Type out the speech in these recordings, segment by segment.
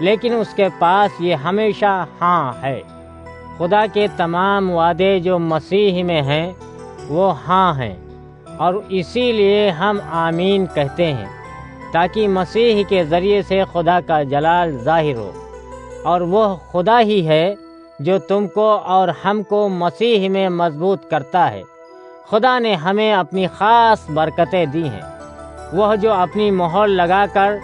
لیکن اس کے پاس یہ ہمیشہ ہاں ہے۔ خدا کے تمام وعدے جو مسیح میں ہیں وہ ہاں ہیں، اور اسی لیے ہم آمین کہتے ہیں، تاکہ مسیح کے ذریعے سے خدا کا جلال ظاہر ہو۔ اور وہ خدا ہی ہے جو تم کو اور ہم کو مسیح میں مضبوط کرتا ہے۔ خدا نے ہمیں اپنی خاص برکتیں دی ہیں، وہ جو اپنی مہر لگا کر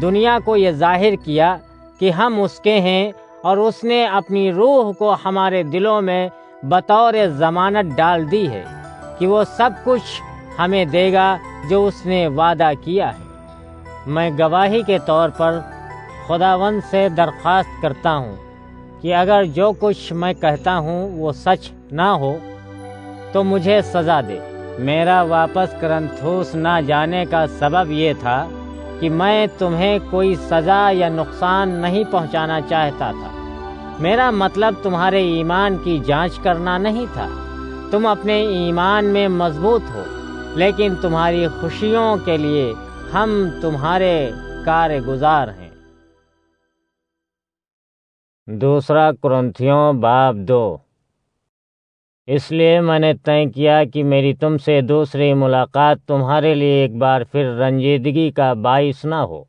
دنیا کو یہ ظاہر کیا کہ ہم اس کے ہیں، اور اس نے اپنی روح کو ہمارے دلوں میں بطور ضمانت ڈال دی ہے کہ وہ سب کچھ ہمیں دے گا جو اس نے وعدہ کیا ہے۔ میں گواہی کے طور پر خداوند سے درخواست کرتا ہوں کہ اگر جو کچھ میں کہتا ہوں وہ سچ نہ ہو تو مجھے سزا دے۔ میرا واپس کرنتھوس نہ جانے کا سبب یہ تھا کہ میں تمہیں کوئی سزا یا نقصان نہیں پہنچانا چاہتا تھا۔ میرا مطلب تمہارے ایمان کی جانچ کرنا نہیں تھا۔ تم اپنے ایمان میں مضبوط ہو، لیکن تمہاری خوشیوں کے لیے ہم تمہارے کارگزار ہیں۔ دوسرا کرنتھیوں باب 2۔ اس لیے میں نے طے کیا کہ میری تم سے دوسری ملاقات تمہارے لیے ایک بار پھر رنجیدگی کا باعث نہ ہو۔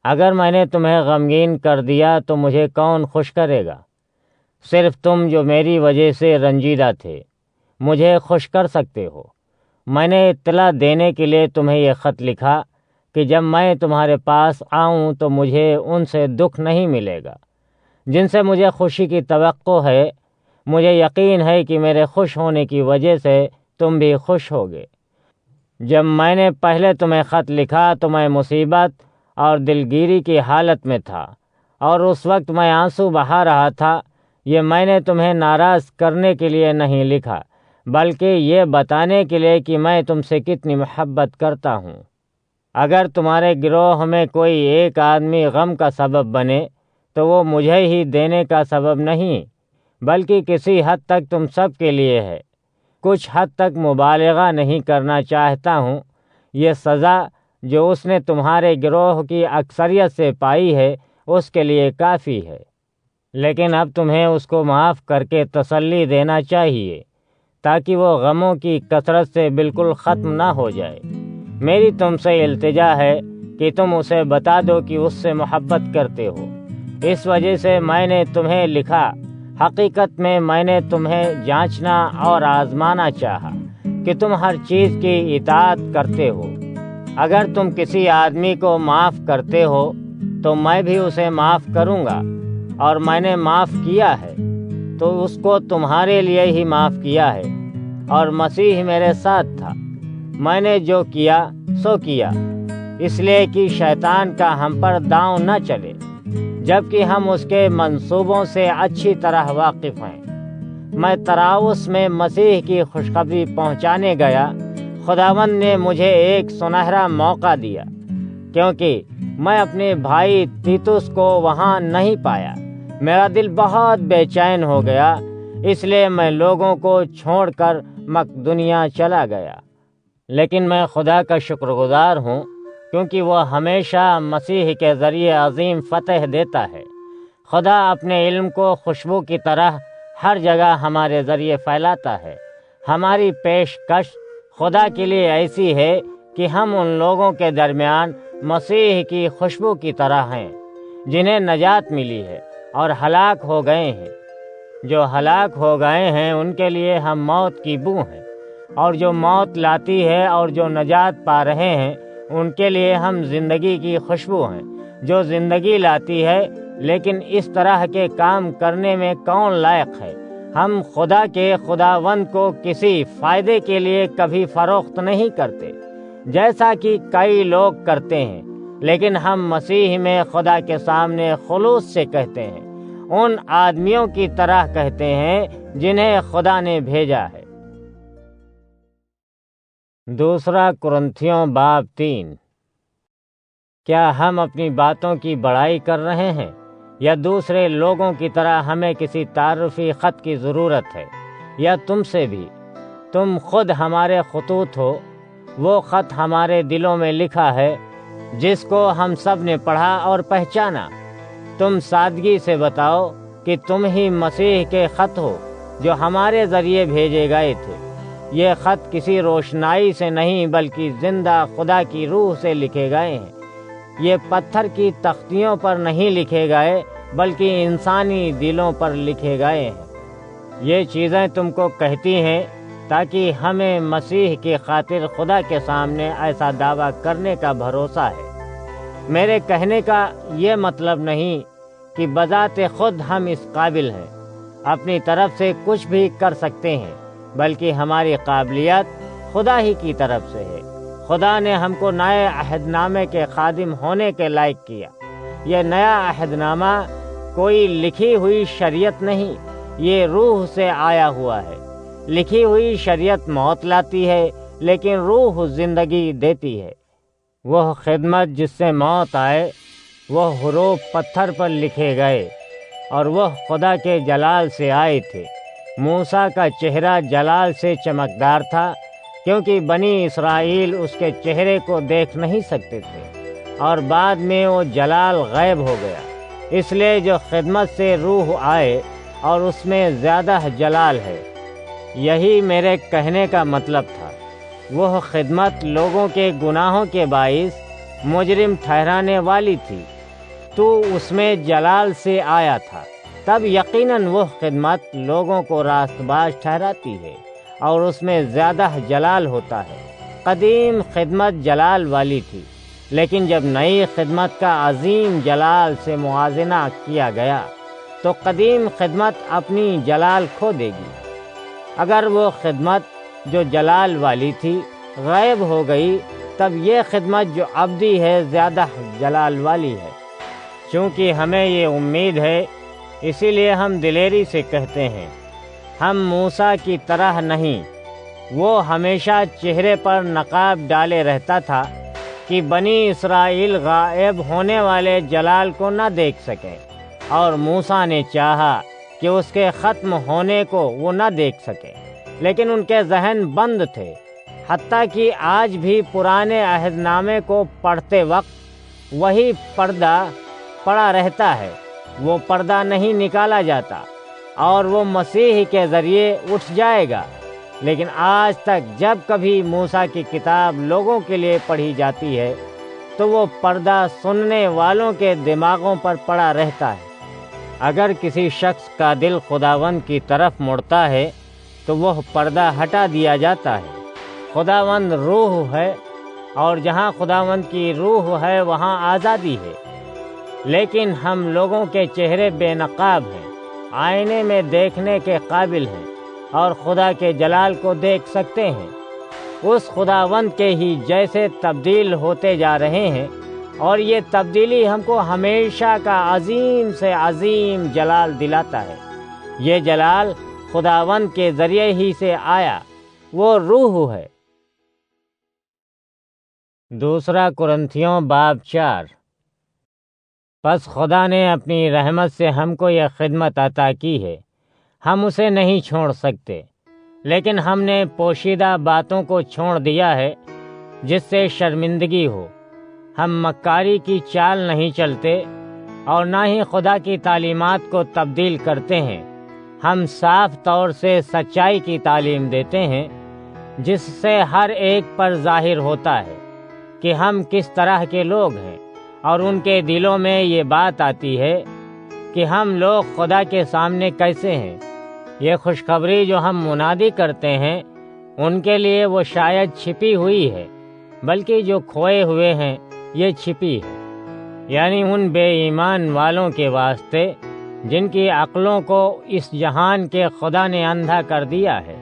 اگر میں نے تمہیں غمگین کر دیا تو مجھے کون خوش کرے گا؟ صرف تم جو میری وجہ سے رنجیدہ تھے مجھے خوش کر سکتے ہو۔ میں نے اطلاع دینے کے لیے تمہیں یہ خط لکھا کہ جب میں تمہارے پاس آؤں تو مجھے ان سے دکھ نہیں ملے گا جن سے مجھے خوشی کی توقع ہے۔ مجھے یقین ہے کہ میرے خوش ہونے کی وجہ سے تم بھی خوش ہوگے۔ جب میں نے پہلے تمہیں خط لکھا تو میں مصیبت اور دلگیری کی حالت میں تھا، اور اس وقت میں آنسو بہا رہا تھا۔ یہ میں نے تمہیں ناراض کرنے کے لیے نہیں لکھا، بلکہ یہ بتانے کے لیے کہ میں تم سے کتنی محبت کرتا ہوں۔ اگر تمہارے گروہ میں کوئی ایک آدمی غم کا سبب بنے تو وہ مجھے ہی دینے کا سبب نہیں، بلکہ کسی حد تک تم سب کے لیے ہے۔ کچھ حد تک مبالغہ نہیں کرنا چاہتا ہوں۔ یہ سزا جو اس نے تمہارے گروہ کی اکثریت سے پائی ہے اس کے لیے کافی ہے، لیکن اب تمہیں اس کو معاف کر کے تسلی دینا چاہیے تاکہ وہ غموں کی کثرت سے بالکل ختم نہ ہو جائے۔ میری تم سے التجا ہے کہ تم اسے بتا دو کہ اس سے محبت کرتے ہو۔ اس وجہ سے میں نے تمہیں لکھا۔ حقیقت میں میں نے تمہیں جانچنا اور آزمانا چاہا کہ تم ہر چیز کی اطاعت کرتے ہو۔ اگر تم کسی آدمی کو معاف کرتے ہو تو میں بھی اسے معاف کروں گا، اور میں نے معاف کیا ہے تو اس کو تمہارے لیے ہی معاف کیا ہے، اور مسیح میرے ساتھ تھا۔ میں نے جو کیا سو کیا، اس لیے کہ شیطان کا ہم پر داؤں نہ چلے، جبکہ ہم اس کے منصوبوں سے اچھی طرح واقف ہیں۔ میں طراوس میں مسیح کی خوشخبری پہنچانے گیا۔ خداوند نے مجھے ایک سنہرا موقع دیا، کیونکہ میں اپنے بھائی تیتوس کو وہاں نہیں پایا۔ میرا دل بہت بے چین ہو گیا، اس لیے میں لوگوں کو چھوڑ کر مقدونیہ چلا گیا۔ لیکن میں خدا کا شکر گزار ہوں، کیونکہ وہ ہمیشہ مسیح کے ذریعے عظیم فتح دیتا ہے۔ خدا اپنے علم کو خوشبو کی طرح ہر جگہ ہمارے ذریعے پھیلاتا ہے۔ ہماری پیشکش خدا کے لیے ایسی ہے کہ ہم ان لوگوں کے درمیان مسیح کی خوشبو کی طرح ہیں جنہیں نجات ملی ہے اور ہلاک ہو گئے ہیں۔ جو ہلاک ہو گئے ہیں ان کے لیے ہم موت کی بو ہیں، اور جو موت لاتی ہے اور جو نجات پا رہے ہیں ان کے لیے ہم زندگی کی خوشبو ہیں جو زندگی لاتی ہے۔ لیکن اس طرح کے کام کرنے میں کون لائق ہے؟ ہم خدا کے خداوند کو کسی فائدے کے لیے کبھی فروخت نہیں کرتے جیسا کہ کئی لوگ کرتے ہیں، لیکن ہم مسیح میں خدا کے سامنے خلوص سے کہتے ہیں، ان آدمیوں کی طرح کہتے ہیں جنہیں خدا نے بھیجا ہے۔ دوسرا کرنتھیوں باب 3۔ کیا ہم اپنی باتوں کی بڑائی کر رہے ہیں، یا دوسرے لوگوں کی طرح ہمیں کسی تعارفی خط کی ضرورت ہے؟ یا تم سے بھی؟ تم خود ہمارے خطوط ہو۔ وہ خط ہمارے دلوں میں لکھا ہے، جس کو ہم سب نے پڑھا اور پہچانا۔ تم سادگی سے بتاؤ کہ تم ہی مسیح کے خط ہو جو ہمارے ذریعے بھیجے گئے تھے۔ یہ خط کسی روشنائی سے نہیں بلکہ زندہ خدا کی روح سے لکھے گئے ہیں۔ یہ پتھر کی تختیوں پر نہیں لکھے گئے بلکہ انسانی دلوں پر لکھے گئے ہیں۔ یہ چیزیں تم کو کہتی ہیں تاکہ ہمیں مسیح کی خاطر خدا کے سامنے ایسا دعویٰ کرنے کا بھروسہ ہے۔ میرے کہنے کا یہ مطلب نہیں کہ بذات خود ہم اس قابل ہیں، اپنی طرف سے کچھ بھی کر سکتے ہیں، بلکہ ہماری قابلیت خدا ہی کی طرف سے ہے۔ خدا نے ہم کو نئے عہد نامے کے خادم ہونے کے لائق کیا۔ یہ نیا عہد نامہ کوئی لکھی ہوئی شریعت نہیں، یہ روح سے آیا ہوا ہے۔ لکھی ہوئی شریعت موت لاتی ہے، لیکن روح زندگی دیتی ہے۔ وہ خدمت جس سے موت آئے، وہ حروف پتھر پر لکھے گئے، اور وہ خدا کے جلال سے آئے تھے۔ موسیٰ کا چہرہ جلال سے چمکدار تھا، کیونکہ بنی اسرائیل اس کے چہرے کو دیکھ نہیں سکتے تھے، اور بعد میں وہ جلال غائب ہو گیا۔ اس لیے جو خدمت سے روح آئے اور اس میں زیادہ جلال ہے۔ یہی میرے کہنے کا مطلب تھا۔ وہ خدمت لوگوں کے گناہوں کے باعث مجرم ٹھہرانے والی تھی، تو اس میں جلال سے آیا تھا۔ تب یقیناً وہ خدمت لوگوں کو راست باز ٹھہراتی ہے، اور اس میں زیادہ جلال ہوتا ہے۔ قدیم خدمت جلال والی تھی، لیکن جب نئی خدمت کا عظیم جلال سے موازنہ کیا گیا تو قدیم خدمت اپنی جلال کھو دے گی۔ اگر وہ خدمت جو جلال والی تھی غائب ہو گئی، تب یہ خدمت جو ابدی ہے زیادہ جلال والی ہے۔ چونکہ ہمیں یہ امید ہے، اسی لیے ہم دلیری سے کہتے ہیں، ہم موسیٰ کی طرح نہیں۔ وہ ہمیشہ چہرے پر نقاب ڈالے رہتا تھا کہ بنی اسرائیل غائب ہونے والے جلال کو نہ دیکھ سکیں، اور موسیٰ نے چاہا کہ اس کے ختم ہونے کو وہ نہ دیکھ سکیں، لیکن ان کے ذہن بند تھے۔ حتیٰ کہ آج بھی پرانے عہد نامے کو پڑھتے وقت وہی پردہ پڑا رہتا ہے، وہ پردہ نہیں نکالا جاتا، اور وہ مسیح کے ذریعے اٹھ جائے گا۔ لیکن آج تک جب کبھی موسیٰ کی کتاب لوگوں کے لیے پڑھی جاتی ہے تو وہ پردہ سننے والوں کے دماغوں پر پڑا رہتا ہے۔ اگر کسی شخص کا دل خداوند کی طرف مڑتا ہے تو وہ پردہ ہٹا دیا جاتا ہے۔ خداوند روح ہے، اور جہاں خداوند کی روح ہے وہاں آزادی ہے۔ لیکن ہم لوگوں کے چہرے بے نقاب ہیں، آئینے میں دیکھنے کے قابل ہیں، اور خدا کے جلال کو دیکھ سکتے ہیں۔ اس خداوند کے ہی جیسے تبدیل ہوتے جا رہے ہیں، اور یہ تبدیلی ہم کو ہمیشہ کا عظیم سے عظیم جلال دلاتا ہے۔ یہ جلال خداوند کے ذریعے ہی سے آیا، وہ روح ہے۔ دوسرا کرنتھیوں باب 4۔ پس خدا نے اپنی رحمت سے ہم کو یہ خدمت عطا کی ہے، ہم اسے نہیں چھوڑ سکتے، لیکن ہم نے پوشیدہ باتوں کو چھوڑ دیا ہے جس سے شرمندگی ہو۔ ہم مکاری کی چال نہیں چلتے، اور نہ ہی خدا کی تعلیمات کو تبدیل کرتے ہیں۔ ہم صاف طور سے سچائی کی تعلیم دیتے ہیں، جس سے ہر ایک پر ظاہر ہوتا ہے کہ ہم کس طرح کے لوگ ہیں، اور ان کے دلوں میں یہ بات آتی ہے کہ ہم لوگ خدا کے سامنے کیسے ہیں۔ یہ خوشخبری جو ہم منادی کرتے ہیں، ان کے لیے وہ شاید چھپی ہوئی ہے، بلکہ جو کھوئے ہوئے ہیں یہ چھپی ہے، یعنی ان بے ایمان والوں کے واسطے جن کی عقلوں کو اس جہان کے خدا نے اندھا کر دیا ہے۔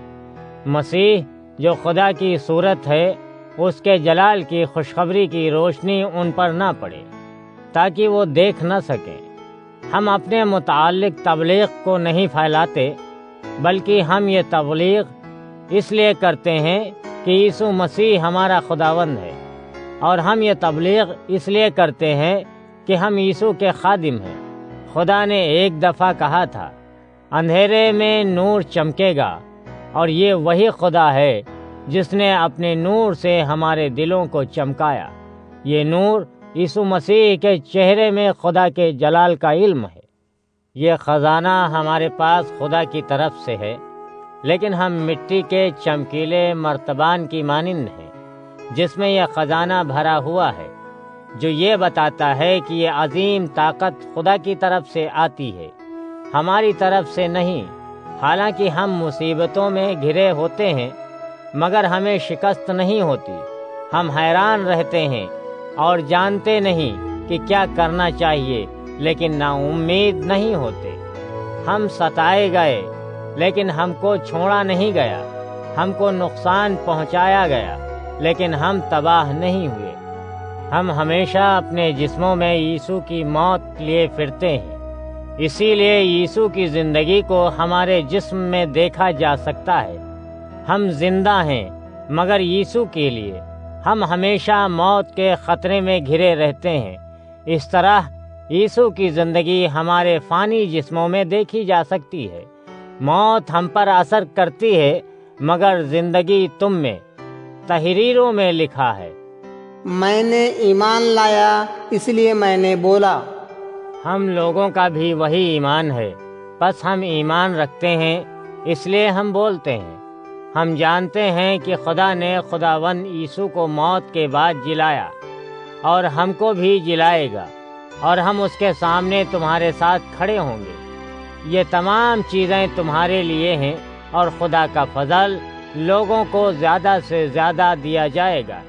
مسیح جو خدا کی صورت ہے، اس کے جلال کی خوشخبری کی روشنی ان پر نہ پڑے، تاکہ وہ دیکھ نہ سکیں۔ ہم اپنے متعلق تبلیغ کو نہیں پھیلاتے، بلکہ ہم یہ تبلیغ اس لیے کرتے ہیں کہ یسوع مسیح ہمارا خداوند ہے، اور ہم یہ تبلیغ اس لیے کرتے ہیں کہ ہم یسوع کے خادم ہیں۔ خدا نے ایک دفعہ کہا تھا، اندھیرے میں نور چمکے گا، اور یہ وہی خدا ہے جس نے اپنے نور سے ہمارے دلوں کو چمکایا۔ یہ نور یسوع مسیح کے چہرے میں خدا کے جلال کا علم ہے۔ یہ خزانہ ہمارے پاس خدا کی طرف سے ہے، لیکن ہم مٹی کے چمکیلے مرتبان کی مانند ہیں جس میں یہ خزانہ بھرا ہوا ہے، جو یہ بتاتا ہے کہ یہ عظیم طاقت خدا کی طرف سے آتی ہے، ہماری طرف سے نہیں۔ حالانکہ ہم مصیبتوں میں گھرے ہوتے ہیں مگر ہمیں شکست نہیں ہوتی۔ ہم حیران رہتے ہیں اور جانتے نہیں کہ کیا کرنا چاہیے، لیکن نا امید نہیں ہوتے۔ ہم ستائے گئے لیکن ہم کو چھوڑا نہیں گیا، ہم کو نقصان پہنچایا گیا لیکن ہم تباہ نہیں ہوئے۔ ہم ہمیشہ اپنے جسموں میں یسوع کی موت لیے پھرتے ہیں، اسی لیے یسوع کی زندگی کو ہمارے جسم میں دیکھا جا سکتا ہے۔ ہم زندہ ہیں مگر یسوع کے لیے۔ ہم ہمیشہ موت کے خطرے میں گھرے رہتے ہیں۔ اس طرح یسوع کی زندگی ہمارے فانی جسموں میں دیکھی جا سکتی ہے۔ موت ہم پر اثر کرتی ہے مگر زندگی تم میں۔ تحریروں میں لکھا ہے، میں نے ایمان لایا اس لیے میں نے بولا۔ ہم لوگوں کا بھی وہی ایمان ہے، بس ہم ایمان رکھتے ہیں اس لیے ہم بولتے ہیں۔ ہم جانتے ہیں کہ خدا نے خداوند یسوع کو موت کے بعد جلایا اور ہم کو بھی جلائے گا، اور ہم اس کے سامنے تمہارے ساتھ کھڑے ہوں گے۔ یہ تمام چیزیں تمہارے لیے ہیں، اور خدا کا فضل لوگوں کو زیادہ سے زیادہ دیا جائے گا۔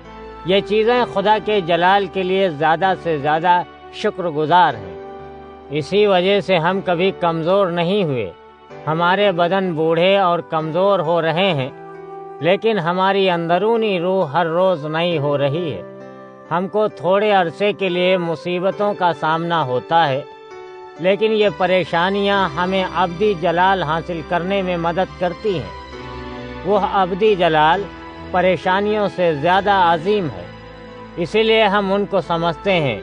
یہ چیزیں خدا کے جلال کے لیے زیادہ سے زیادہ شکر گزار ہیں۔ اسی وجہ سے ہم کبھی کمزور نہیں ہوئے۔ ہمارے بدن بوڑھے اور کمزور ہو رہے ہیں، لیکن ہماری اندرونی روح ہر روز نئی ہو رہی ہے۔ ہم کو تھوڑے عرصے کے لیے مصیبتوں کا سامنا ہوتا ہے، لیکن یہ پریشانیاں ہمیں ابدی جلال حاصل کرنے میں مدد کرتی ہیں۔ وہ ابدی جلال پریشانیوں سے زیادہ عظیم ہے، اسی لیے ہم ان کو سمجھتے ہیں۔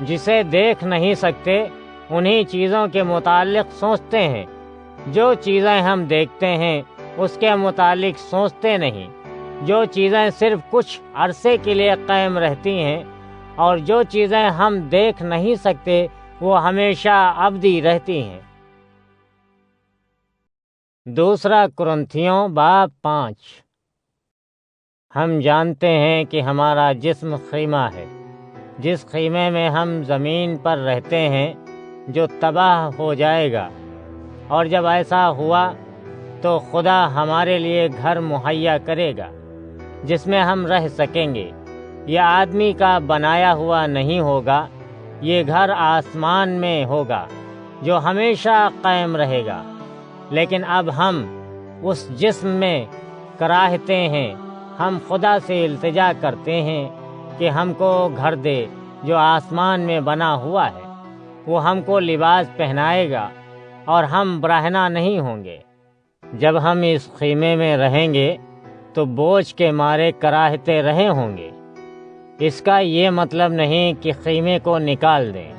جسے دیکھ نہیں سکتے انہی چیزوں کے متعلق سوچتے ہیں۔ جو چیزیں ہم دیکھتے ہیں اس کے متعلق سوچتے نہیں۔ جو چیزیں صرف کچھ عرصے کے لیے قائم رہتی ہیں، اور جو چیزیں ہم دیکھ نہیں سکتے وہ ہمیشہ ابدی رہتی ہیں۔ دوسرا کرنتھیوں باب 5۔ ہم جانتے ہیں کہ ہمارا جسم خیمہ ہے، جس خیمے میں ہم زمین پر رہتے ہیں، جو تباہ ہو جائے گا، اور جب ایسا ہوا تو خدا ہمارے لیے گھر مہیا کرے گا جس میں ہم رہ سکیں گے۔ یہ آدمی کا بنایا ہوا نہیں ہوگا، یہ گھر آسمان میں ہوگا جو ہمیشہ قائم رہے گا۔ لیکن اب ہم اس جسم میں کراہتے ہیں۔ ہم خدا سے التجا کرتے ہیں کہ ہم کو گھر دے جو آسمان میں بنا ہوا ہے۔ وہ ہم کو لباس پہنائے گا اور ہم برہنہ نہیں ہوں گے۔ جب ہم اس خیمے میں رہیں گے تو بوجھ کے مارے کراہتے رہے ہوں گے۔ اس کا یہ مطلب نہیں کہ خیمے کو نکال دیں،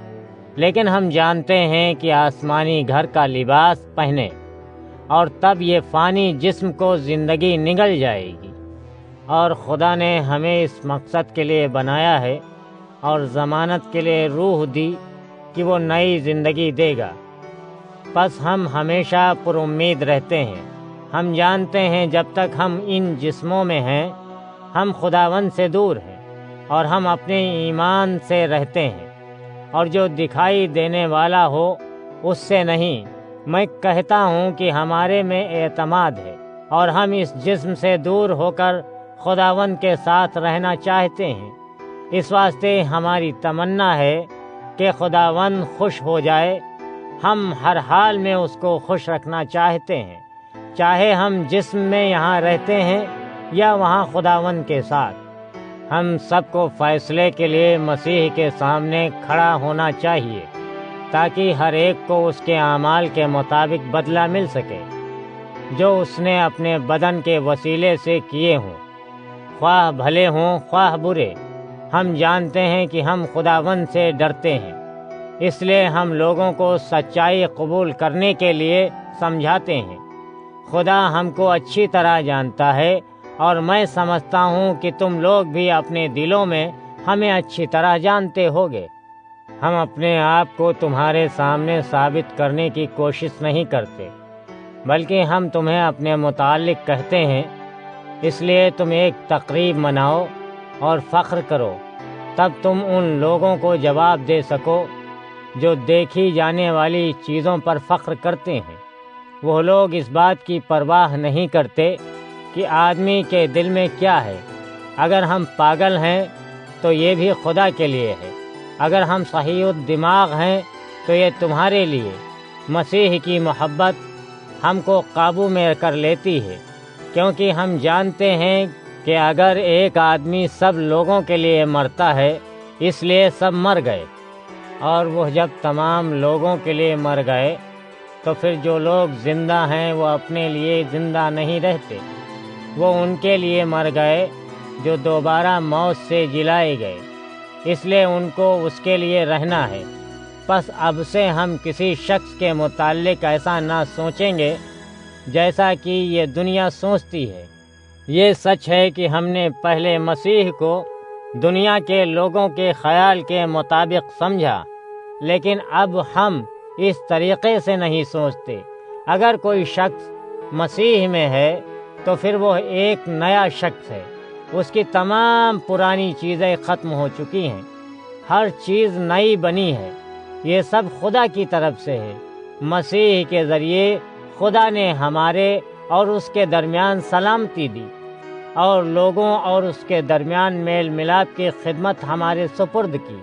لیکن ہم جانتے ہیں کہ آسمانی گھر کا لباس پہنے، اور تب یہ فانی جسم کو زندگی نگل جائے گی۔ اور خدا نے ہمیں اس مقصد کے لیے بنایا ہے اور ضمانت کے لیے روح دی کہ وہ نئی زندگی دے گا۔ پس ہم ہمیشہ پر امید رہتے ہیں۔ ہم جانتے ہیں جب تک ہم ان جسموں میں ہیں ہم خداوند سے دور ہیں، اور ہم اپنے ایمان سے رہتے ہیں، اور جو دکھائی دینے والا ہو اس سے نہیں۔ میں کہتا ہوں کہ ہمارے میں اعتماد ہے، اور ہم اس جسم سے دور ہو کر خداوند کے ساتھ رہنا چاہتے ہیں۔ اس واسطے ہماری تمنا ہے کہ خداوند خوش ہو جائے۔ ہم ہر حال میں اس کو خوش رکھنا چاہتے ہیں، چاہے ہم جسم میں یہاں رہتے ہیں یا وہاں خداوند کے ساتھ۔ ہم سب کو فیصلے کے لیے مسیح کے سامنے کھڑا ہونا چاہیے، تاکہ ہر ایک کو اس کے اعمال کے مطابق بدلہ مل سکے جو اس نے اپنے بدن کے وسیلے سے کیے ہوں، خواہ بھلے ہوں خواہ برے۔ ہم جانتے ہیں کہ ہم خداوند سے ڈرتے ہیں، اس لیے ہم لوگوں کو سچائی قبول کرنے کے لیے سمجھاتے ہیں۔ خدا ہم کو اچھی طرح جانتا ہے، اور میں سمجھتا ہوں کہ تم لوگ بھی اپنے دلوں میں ہمیں اچھی طرح جانتے ہوگے۔ ہم اپنے آپ کو تمہارے سامنے ثابت کرنے کی کوشش نہیں کرتے، بلکہ ہم تمہیں اپنے متعلق کہتے ہیں، اس لیے تم ایک تقریب مناؤ اور فخر کرو، تب تم ان لوگوں کو جواب دے سکو جو دیکھی جانے والی چیزوں پر فخر کرتے ہیں۔ وہ لوگ اس بات کی پرواہ نہیں کرتے کہ آدمی کے دل میں کیا ہے۔ اگر ہم پاگل ہیں تو یہ بھی خدا کے لیے ہے، اگر ہم صحیح الدماغ ہیں تو یہ تمہارے لیے۔ مسیح کی محبت ہم کو قابو میں کر لیتی ہے، کیونکہ ہم جانتے ہیں کہ اگر ایک آدمی سب لوگوں کے لیے مرتا ہے، اس لیے سب مر گئے، اور وہ جب تمام لوگوں کے لیے مر گئے تو پھر جو لوگ زندہ ہیں وہ اپنے لیے زندہ نہیں رہتے، وہ ان کے لیے مر گئے جو دوبارہ موت سے جلائے گئے، اس لیے ان کو اس کے لیے رہنا ہے۔ پس اب سے ہم کسی شخص کے متعلق ایسا نہ سوچیں گے جیسا کہ یہ دنیا سوچتی ہے۔ یہ سچ ہے کہ ہم نے پہلے مسیح کو دنیا کے لوگوں کے خیال کے مطابق سمجھا، لیکن اب ہم اس طریقے سے نہیں سوچتے۔ اگر کوئی شخص مسیح میں ہے تو پھر وہ ایک نیا شخص ہے، اس کی تمام پرانی چیزیں ختم ہو چکی ہیں، ہر چیز نئی بنی ہے۔ یہ سب خدا کی طرف سے ہے۔ مسیح کے ذریعے خدا نے ہمارے اور اس کے درمیان سلامتی دی، اور لوگوں اور اس کے درمیان میل ملاپ کی خدمت ہمارے سپرد کی۔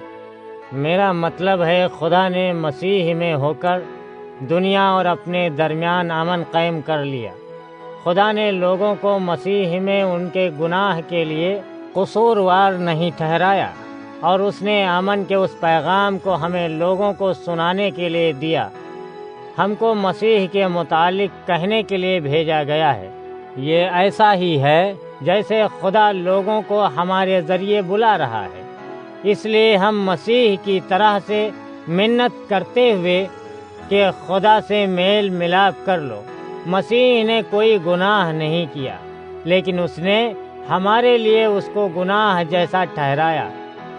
میرا مطلب ہے خدا نے مسیح میں ہو کر دنیا اور اپنے درمیان امن قائم کر لیا۔ خدا نے لوگوں کو مسیح میں ان کے گناہ کے لیے قصوروار نہیں ٹھہرایا، اور اس نے امن کے اس پیغام کو ہمیں لوگوں کو سنانے کے لیے دیا۔ ہم کو مسیح کے متعلق کہنے کے لیے بھیجا گیا ہے۔ یہ ایسا ہی ہے جیسے خدا لوگوں کو ہمارے ذریعے بلا رہا ہے، اس لیے ہم مسیح کی طرح سے منت کرتے ہوئے کہ خدا سے میل ملاپ کر لو۔ مسیح نے کوئی گناہ نہیں کیا، لیکن اس نے ہمارے لیے اس کو گناہ جیسا ٹھہرایا۔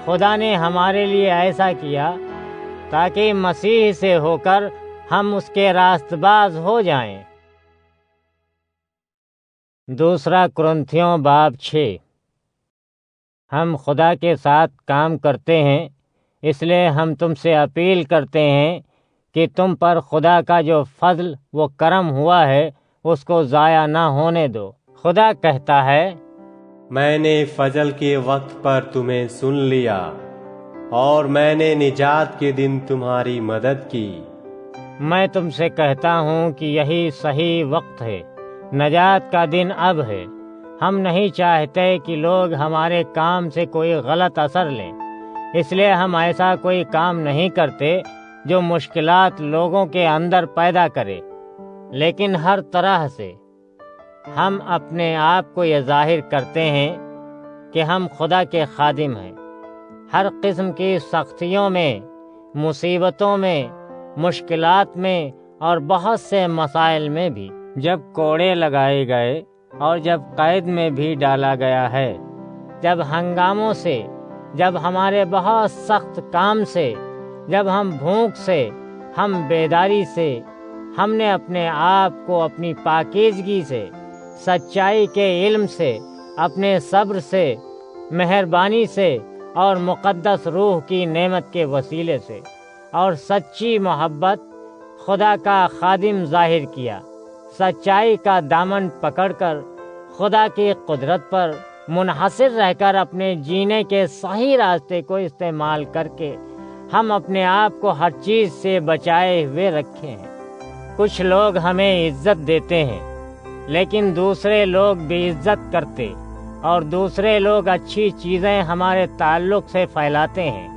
خدا نے ہمارے لیے ایسا کیا تاکہ مسیح سے ہو کر ہم اس کے راست باز ہو جائیں۔ دوسرا کرنتھیوں باب 6۔ ہم خدا کے ساتھ کام کرتے ہیں، اس لیے ہم تم سے اپیل کرتے ہیں کہ تم پر خدا کا جو فضل و کرم ہوا ہے اس کو ضائع نہ ہونے دو۔ خدا کہتا ہے، میں نے فجر کے وقت پر تمہیں سن لیا، اور میں نے نجات کے دن تمہاری مدد کی۔ میں تم سے کہتا ہوں کہ یہی صحیح وقت ہے، نجات کا دن اب ہے۔ ہم نہیں چاہتے کہ لوگ ہمارے کام سے کوئی غلط اثر لیں، اس لیے ہم ایسا کوئی کام نہیں کرتے جو مشکلات لوگوں کے اندر پیدا کرے، لیکن ہر طرح سے ہم اپنے آپ کو یہ ظاہر کرتے ہیں کہ ہم خدا کے خادم ہیں۔ ہر قسم کی سختیوں میں، مصیبتوں میں، مشکلات میں اور بہت سے مسائل میں بھی، جب کوڑے لگائے گئے اور جب قید میں بھی ڈالا گیا ہے، جب ہنگاموں سے، جب ہمارے بہت سخت کام سے، جب ہم بھوک سے، ہم بیداری سے، ہم نے اپنے آپ کو اپنی پاکیزگی سے، سچائی کے علم سے، اپنے صبر سے، مہربانی سے اور مقدس روح کی نعمت کے وسیلے سے اور سچی محبت خدا کا خادم ظاہر کیا۔ سچائی کا دامن پکڑ کر خدا کی قدرت پر منحصر رہ کر اپنے جینے کے صحیح راستے کو استعمال کر کے ہم اپنے آپ کو ہر چیز سے بچائے ہوئے رکھے ہیں۔ کچھ لوگ ہمیں عزت دیتے ہیں، لیکن دوسرے لوگ بے عزت کرتے، اور دوسرے لوگ اچھی چیزیں ہمارے تعلق سے پھیلاتے ہیں،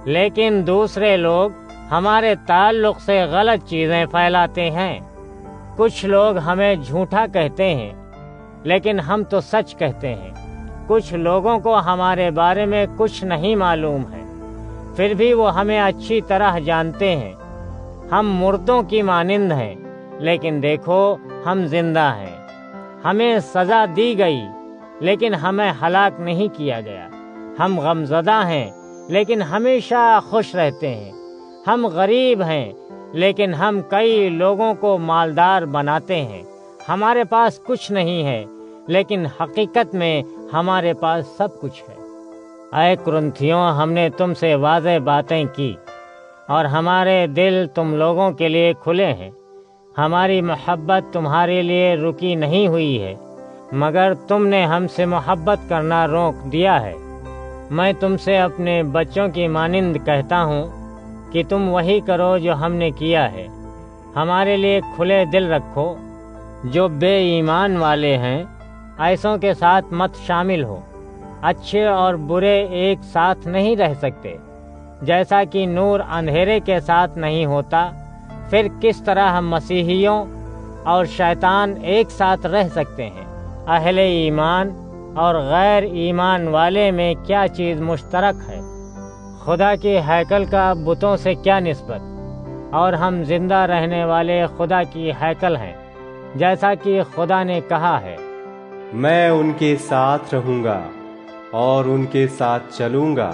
لیکن دوسرے لوگ ہمارے تعلق سے غلط چیزیں پھیلاتے ہیں۔ کچھ لوگ ہمیں جھوٹا کہتے ہیں، لیکن ہم تو سچ کہتے ہیں۔ کچھ لوگوں کو ہمارے بارے میں کچھ نہیں معلوم ہے، پھر بھی وہ ہمیں اچھی طرح جانتے ہیں۔ ہم مردوں کی مانند ہیں، لیکن دیکھو ہم زندہ ہیں۔ ہمیں سزا دی گئی، لیکن ہمیں ہلاک نہیں کیا گیا۔ ہم غمزدہ ہیں لیکن ہمیشہ خوش رہتے ہیں، ہم غریب ہیں لیکن ہم کئی لوگوں کو مالدار بناتے ہیں، ہمارے پاس کچھ نہیں ہے لیکن حقیقت میں ہمارے پاس سب کچھ ہے۔ اے کرنتھیوں، ہم نے تم سے واضح باتیں کی اور ہمارے دل تم لوگوں کے لیے کھلے ہیں۔ ہماری محبت تمہارے لیے رکی نہیں ہوئی ہے، مگر تم نے ہم سے محبت کرنا روک دیا ہے۔ میں تم سے اپنے بچوں کی مانند کہتا ہوں کہ تم وہی کرو جو ہم نے کیا ہے۔ ہمارے لیے کھلے دل رکھو۔ جو بے ایمان والے ہیں ایسوں کے ساتھ مت شامل ہو۔ اچھے اور برے ایک ساتھ نہیں رہ سکتے۔ جیسا کہ نور اندھیرے کے ساتھ نہیں ہوتا، پھر کس طرح ہم مسیحیوں اور شیطان ایک ساتھ رہ سکتے ہیں؟ اہل ایمان اور غیر ایمان والے میں کیا چیز مشترک ہے؟ خدا کے ہیکل کا بتوں سے کیا نسبت؟ اور ہم زندہ رہنے والے خدا کی ہیکل ہیں، جیسا کہ خدا نے کہا ہے، میں ان کے ساتھ رہوں گا اور ان کے ساتھ چلوں گا،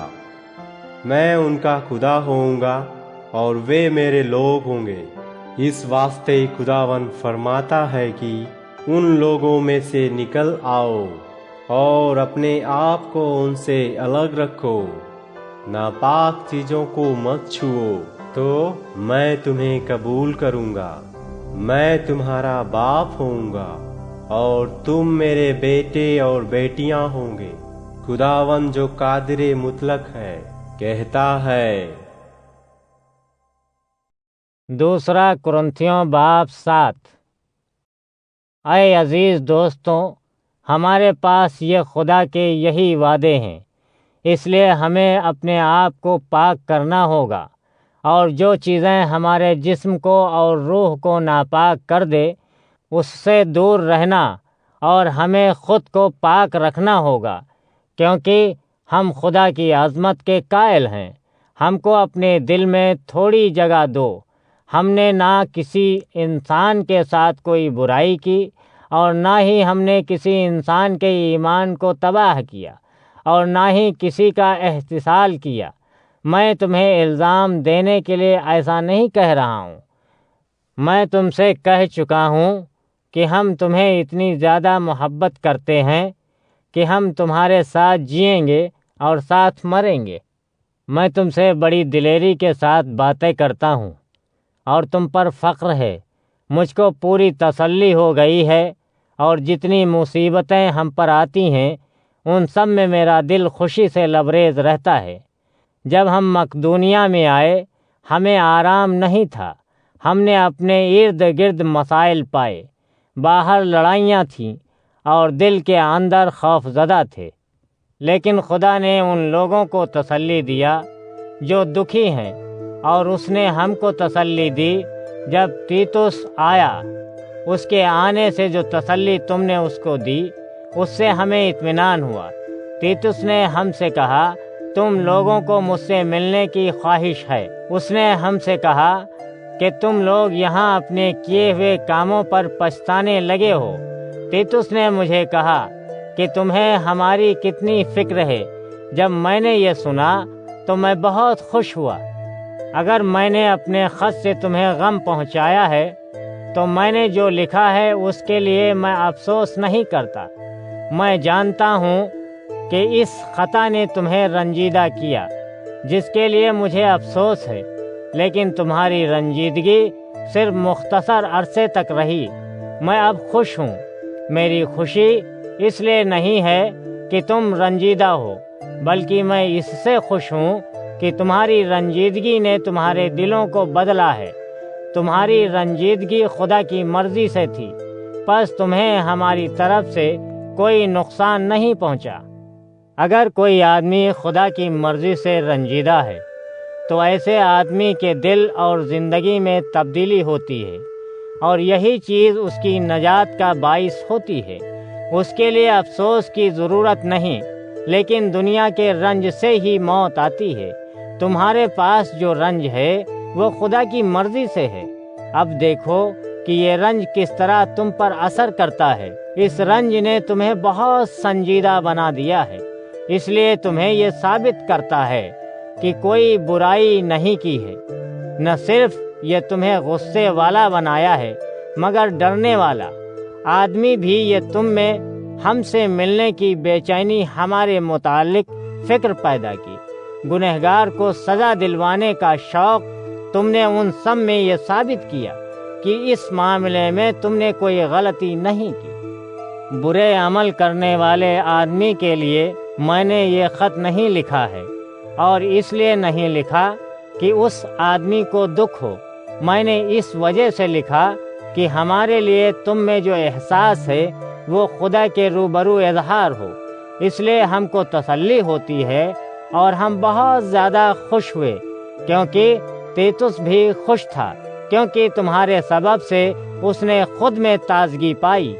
میں ان کا خدا ہوں گا اور وہ میرے لوگ ہوں گے۔ اس واسطے خداوند فرماتا ہے کہ ان لوگوں میں سے نکل آؤ اور اپنے آپ کو ان سے الگ رکھو، ناپاک چیزوں کو مت چھوؤ، تو میں تمہیں قبول کروں گا۔ میں تمہارا باپ ہوں گا اور تم میرے بیٹے اور بیٹیاں ہوں گے، خداوند جو قادر مطلق ہے کہتا ہے۔ دوسرا کرنتھیوں باب 7۔ اے عزیز دوستوں، ہمارے پاس یہ خدا کے یہی وعدے ہیں، اس لیے ہمیں اپنے آپ کو پاک کرنا ہوگا، اور جو چیزیں ہمارے جسم کو اور روح کو ناپاک کر دے اس سے دور رہنا، اور ہمیں خود کو پاک رکھنا ہوگا، کیونکہ ہم خدا کی عظمت کے قائل ہیں۔ ہم کو اپنے دل میں تھوڑی جگہ دو۔ ہم نے نہ کسی انسان کے ساتھ کوئی برائی کی اور نہ ہی ہم نے کسی انسان کے ایمان کو تباہ کیا اور نہ ہی کسی کا احتسال کیا۔ میں تمہیں الزام دینے کے لیے ایسا نہیں کہہ رہا ہوں، میں تم سے کہہ چکا ہوں کہ ہم تمہیں اتنی زیادہ محبت کرتے ہیں کہ ہم تمہارے ساتھ جئیں گے اور ساتھ مریں گے۔ میں تم سے بڑی دلیری کے ساتھ باتیں کرتا ہوں اور تم پر فخر ہے۔ مجھ کو پوری تسلی ہو گئی ہے، اور جتنی مصیبتیں ہم پر آتی ہیں ان سب میں میرا دل خوشی سے لبریز رہتا ہے۔ جب ہم مقدونیہ میں آئے ہمیں آرام نہیں تھا، ہم نے اپنے ارد گرد مسائل پائے، باہر لڑائیاں تھیں اور دل کے اندر خوف زدہ تھے، لیکن خدا نے ان لوگوں کو تسلی دیا جو دکھی ہیں، اور اس نے ہم کو تسلی دی جب تیتس آیا۔ اس کے آنے سے جو تسلی تم نے اس کو دی اس سے ہمیں اطمینان ہوا۔ تیتس نے ہم سے کہا، تم لوگوں کو مجھ سے ملنے کی خواہش ہے۔ اس نے ہم سے کہا کہ تم لوگ یہاں اپنے کیے ہوئے کاموں پر پچھتانے لگے ہو۔ تیتس نے مجھے کہا کہ تمہیں ہماری کتنی فکر ہے۔ جب میں نے یہ سنا تو میں بہت خوش ہوا۔ اگر میں نے اپنے خط سے تمہیں غم پہنچایا ہے تو میں نے جو لکھا ہے اس کے لیے میں افسوس نہیں کرتا۔ میں جانتا ہوں کہ اس خطا نے تمہیں رنجیدہ کیا، جس کے لیے مجھے افسوس ہے، لیکن تمہاری رنجیدگی صرف مختصر عرصے تک رہی۔ میں اب خوش ہوں۔ میری خوشی اس لیے نہیں ہے کہ تم رنجیدہ ہو، بلکہ میں اس سے خوش ہوں کہ تمہاری رنجیدگی نے تمہارے دلوں کو بدلا ہے۔ تمہاری رنجیدگی خدا کی مرضی سے تھی، پس تمہیں ہماری طرف سے کوئی نقصان نہیں پہنچا۔ اگر کوئی آدمی خدا کی مرضی سے رنجیدہ ہے تو ایسے آدمی کے دل اور زندگی میں تبدیلی ہوتی ہے، اور یہی چیز اس کی نجات کا باعث ہوتی ہے۔ اس کے لیے افسوس کی ضرورت نہیں، لیکن دنیا کے رنج سے ہی موت آتی ہے۔ تمہارے پاس جو رنج ہے وہ خدا کی مرضی سے ہے۔ اب دیکھو کہ یہ رنج کس طرح تم پر اثر کرتا ہے۔ اس رنج نے تمہیں بہت سنجیدہ بنا دیا ہے۔ اس لیے تمہیں یہ ثابت کرتا ہے کہ کوئی برائی نہیں کی ہے۔ نہ صرف یہ تمہیں غصے والا بنایا ہے مگر ڈرنے والا۔ آدمی بھی یہ تم میں ہم سے ملنے کی بے چینی ہمارے متعلق فکر پیدا کی۔ گنہگار کو سزا دلوانے کا شوق تم نے ان سب میں یہ ثابت کیا کہ اس معاملے میں تم نے کوئی غلطی نہیں کی۔ برے عمل کرنے والے آدمی کے لیے میں نے یہ خط نہیں لکھا ہے، اور اس لیے نہیں لکھا کہ اس آدمی کو دکھ ہو۔ میں نے اس وجہ سے لکھا کہ ہمارے لیے تم میں جو احساس ہے وہ خدا کے روبرو اظہار ہو۔ اس لیے ہم کو تسلی ہوتی ہے اور ہم بہت زیادہ خوش ہوئے، کیونکہ تیتس بھی خوش تھا، کیونکہ تمہارے سبب سے اس نے خود میں تازگی پائی۔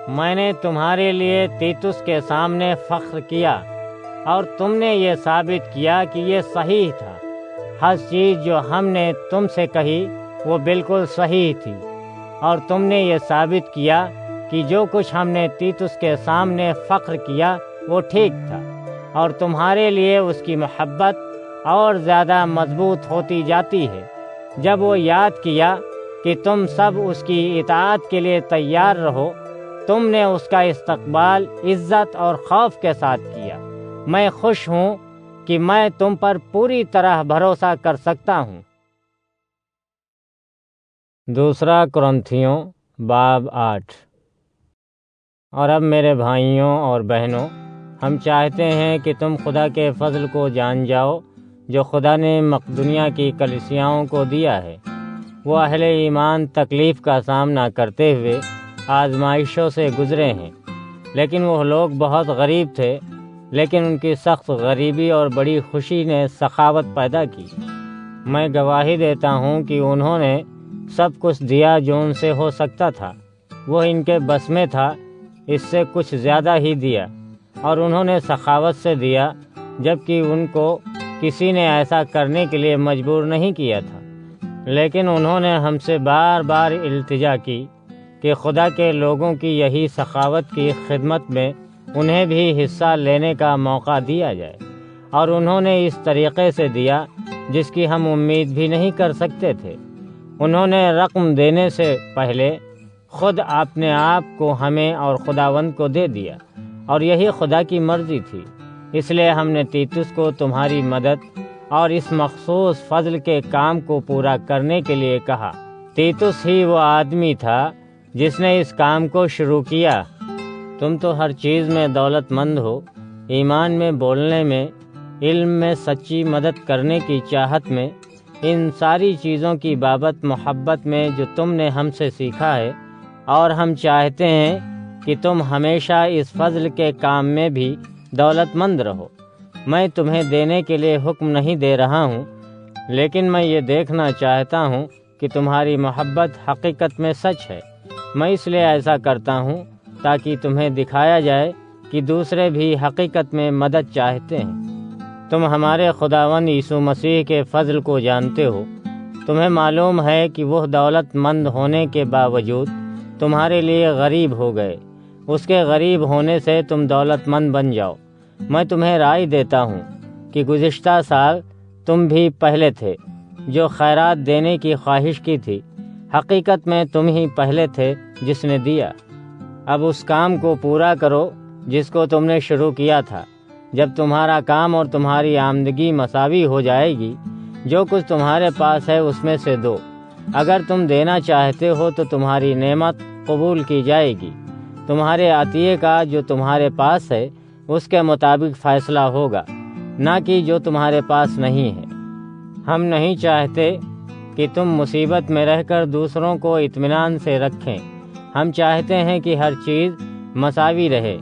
میں نے تمہارے لیے تیتس کے سامنے فخر کیا، اور تم نے یہ ثابت کیا کہ یہ صحیح تھا۔ ہر چیز جو ہم نے تم سے کہی وہ بالکل صحیح تھی، اور تم نے یہ ثابت کیا کہ جو کچھ ہم نے تیتس کے سامنے فخر کیا وہ ٹھیک تھا، اور تمہارے لیے اس کی محبت اور زیادہ مضبوط ہوتی جاتی ہے جب وہ یاد کیا کہ تم سب اس کی اطاعت کے لیے تیار رہو۔ تم نے اس کا استقبال عزت اور خوف کے ساتھ کیا۔ میں خوش ہوں کہ میں تم پر پوری طرح بھروسہ کر سکتا ہوں۔ دوسرا کرنتھیوں باب 8۔ اور اب میرے بھائیوں اور بہنوں، ہم چاہتے ہیں کہ تم خدا کے فضل کو جان جاؤ جو خدا نے مقدونیہ کی کلیسیاؤں کو دیا ہے۔ وہ اہل ایمان تکلیف کا سامنا کرتے ہوئے آزمائشوں سے گزرے ہیں، لیکن وہ لوگ بہت غریب تھے، لیکن ان کی سخت غریبی اور بڑی خوشی نے سخاوت پیدا کی۔ میں گواہی دیتا ہوں کہ انہوں نے سب کچھ دیا جو ان سے ہو سکتا تھا۔ وہ ان کے بس میں تھا، اس سے کچھ زیادہ ہی دیا، اور انہوں نے سخاوت سے دیا، جبکہ ان کو کسی نے ایسا کرنے کے لیے مجبور نہیں کیا تھا۔ لیکن انہوں نے ہم سے بار بار التجا کی کہ خدا کے لوگوں کی یہی سخاوت کی خدمت میں انہیں بھی حصہ لینے کا موقع دیا جائے، اور انہوں نے اس طریقے سے دیا جس کی ہم امید بھی نہیں کر سکتے تھے۔ انہوں نے رقم دینے سے پہلے خود اپنے آپ کو ہمیں اور خداوند کو دے دیا، اور یہی خدا کی مرضی تھی۔ اس لیے ہم نے تیتس کو تمہاری مدد اور اس مخصوص فضل کے کام کو پورا کرنے کے لیے کہا۔ تیتس ہی وہ آدمی تھا جس نے اس کام کو شروع کیا۔ تم تو ہر چیز میں دولت مند ہو، ایمان میں، بولنے میں، علم میں، سچی مدد کرنے کی چاہت میں، ان ساری چیزوں کی بابت محبت میں جو تم نے ہم سے سیکھا ہے، اور ہم چاہتے ہیں کہ تم ہمیشہ اس فضل کے کام میں بھی دولت مند رہو۔ میں تمہیں دینے کے لیے حکم نہیں دے رہا ہوں، لیکن میں یہ دیکھنا چاہتا ہوں کہ تمہاری محبت حقیقت میں سچ ہے۔ میں اس لیے ایسا کرتا ہوں تاکہ تمہیں دکھایا جائے کہ دوسرے بھی حقیقت میں مدد چاہتے ہیں۔ تم ہمارے خداوند یسوع مسیح کے فضل کو جانتے ہو۔ تمہیں معلوم ہے کہ وہ دولت مند ہونے کے باوجود تمہارے لیے غریب ہو گئے۔ اس کے غریب ہونے سے تم دولت مند بن جاؤ۔ میں تمہیں رائے دیتا ہوں کہ گزشتہ سال تم بھی پہلے تھے جو خیرات دینے کی خواہش کی تھی۔ حقیقت میں تم ہی پہلے تھے جس نے دیا۔ اب اس کام کو پورا کرو جس کو تم نے شروع کیا تھا۔ جب تمہارا کام اور تمہاری آمدنی مساوی ہو جائے گی، جو کچھ تمہارے پاس ہے اس میں سے دو۔ اگر تم دینا چاہتے ہو تو تمہاری نعمت قبول کی جائے گی۔ تمہارے عطیے کا جو تمہارے پاس ہے اس کے مطابق فیصلہ ہوگا، نہ کہ جو تمہارے پاس نہیں ہے۔ ہم نہیں چاہتے کہ تم مصیبت میں رہ کر دوسروں کو اطمینان سے رکھیں۔ ہم چاہتے ہیں کہ ہر چیز مساوی رہے۔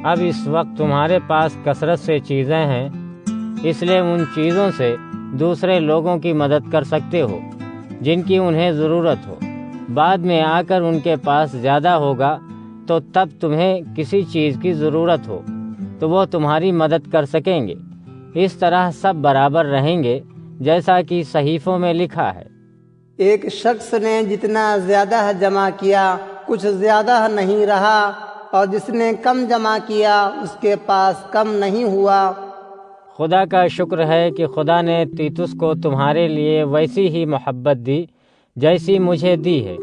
اب اس وقت تمہارے پاس کثرت سے چیزیں ہیں، اس لیے ان چیزوں سے دوسرے لوگوں کی مدد کر سکتے ہو جن کی انہیں ضرورت ہو۔ بعد میں آ کر ان کے پاس زیادہ ہوگا تو تب تمہیں کسی چیز کی ضرورت ہو تو وہ تمہاری مدد کر سکیں گے۔ اس طرح سب برابر رہیں گے، جیسا کہ صحیفوں میں لکھا ہے۔ ایک شخص نے جتنا زیادہ جمع کیا کچھ زیادہ نہیں رہا، اور جس نے کم جمع کیا اس کے پاس کم نہیں ہوا۔ خدا کا شکر ہے کہ خدا نے تیتس کو تمہارے لیے ویسی ہی محبت دی جیسی مجھے دی ہے۔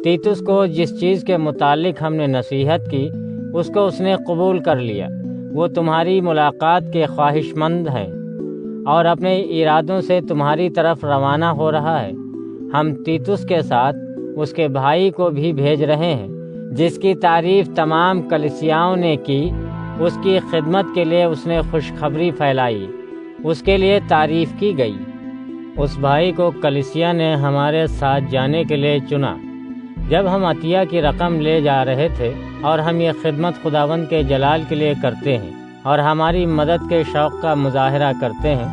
تیتس کو جس چیز کے متعلق ہم نے نصیحت کی اس کو اس نے قبول کر لیا۔ وہ تمہاری ملاقات کے خواہش مند ہیں اور اپنے ارادوں سے تمہاری طرف روانہ ہو رہا ہے۔ ہم تیتس کے ساتھ اس کے بھائی کو بھی بھیج رہے ہیں جس کی تعریف تمام کلیسیاؤں نے کی۔ اس کی خدمت کے لیے اس نے خوشخبری پھیلائی، اس کے لیے تعریف کی گئی۔ اس بھائی کو کلیسیا نے ہمارے ساتھ جانے کے لیے چنا۔ جب ہم عطیہ کی رقم لے جا رہے تھے اور ہم یہ خدمت خداوند کے جلال کے لیے کرتے ہیں اور ہماری مدد کے شوق کا مظاہرہ کرتے ہیں،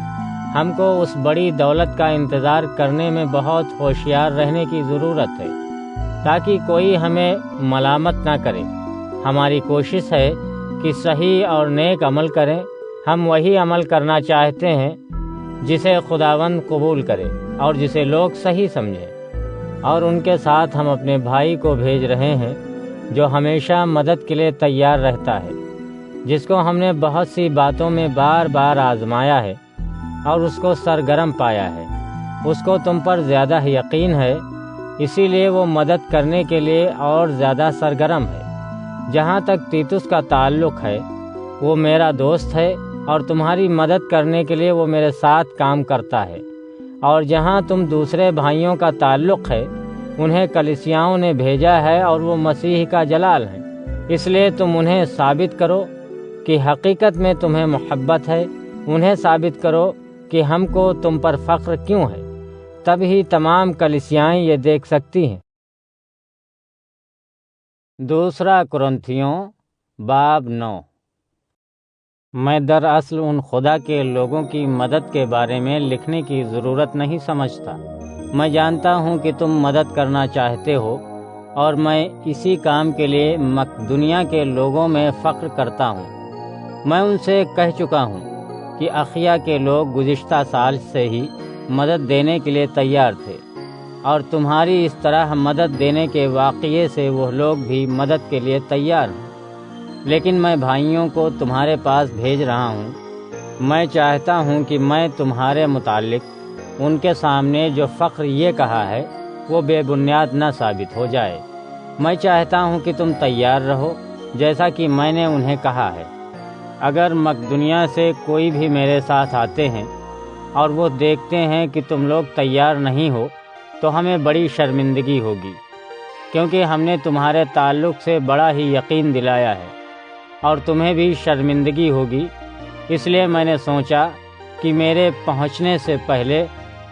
ہم کو اس بڑی دولت کا انتظار کرنے میں بہت ہوشیار رہنے کی ضرورت ہے تاکہ کوئی ہمیں ملامت نہ کرے۔ ہماری کوشش ہے کہ صحیح اور نیک عمل کریں۔ ہم وہی عمل کرنا چاہتے ہیں جسے خداوند قبول کرے اور جسے لوگ صحیح سمجھیں، اور ان کے ساتھ ہم اپنے بھائی کو بھیج رہے ہیں جو ہمیشہ مدد کے لیے تیار رہتا ہے، جس کو ہم نے بہت سی باتوں میں بار بار آزمایا ہے اور اس کو سرگرم پایا ہے۔ اس کو تم پر زیادہ یقین ہے، اسی لیے وہ مدد کرنے کے لیے اور زیادہ سرگرم ہے۔ جہاں تک تیتس کا تعلق ہے، وہ میرا دوست ہے اور تمہاری مدد کرنے کے لیے وہ میرے ساتھ کام کرتا ہے۔ اور جہاں تم دوسرے بھائیوں کا تعلق ہے، انہیں کلیسیاؤں نے بھیجا ہے اور وہ مسیح کا جلال ہیں۔ اس لیے تم انہیں ثابت کرو کہ حقیقت میں تمہیں محبت ہے۔ انہیں ثابت کرو کہ ہم کو تم پر فخر کیوں ہے، تب ہی تمام کلیسیائیں یہ دیکھ سکتی ہیں۔ دوسرا کرنتھیوں باب 9۔ میں دراصل ان خدا کے لوگوں کی مدد کے بارے میں لکھنے کی ضرورت نہیں سمجھتا۔ میں جانتا ہوں کہ تم مدد کرنا چاہتے ہو اور میں اسی کام کے لیے مقدونیہ کے لوگوں میں فخر کرتا ہوں۔ میں ان سے کہہ چکا ہوں کہ اخیا کے لوگ گزشتہ سال سے ہی مدد دینے کے لیے تیار تھے، اور تمہاری اس طرح مدد دینے کے واقعے سے وہ لوگ بھی مدد کے لیے تیار ہیں۔ لیکن میں بھائیوں کو تمہارے پاس بھیج رہا ہوں۔ میں چاہتا ہوں کہ میں تمہارے متعلق ان کے سامنے جو فخر یہ کہا ہے وہ بے بنیاد نہ ثابت ہو جائے۔ میں چاہتا ہوں کہ تم تیار رہو جیسا کہ میں نے انہیں کہا ہے۔ اگر مقدونیہ سے کوئی بھی میرے ساتھ آتے ہیں اور وہ دیکھتے ہیں کہ تم لوگ تیار نہیں ہو تو ہمیں بڑی شرمندگی ہوگی، کیونکہ ہم نے تمہارے تعلق سے بڑا ہی یقین دلایا ہے اور تمہیں بھی شرمندگی ہوگی۔ اس لیے میں نے سوچا کہ میرے پہنچنے سے پہلے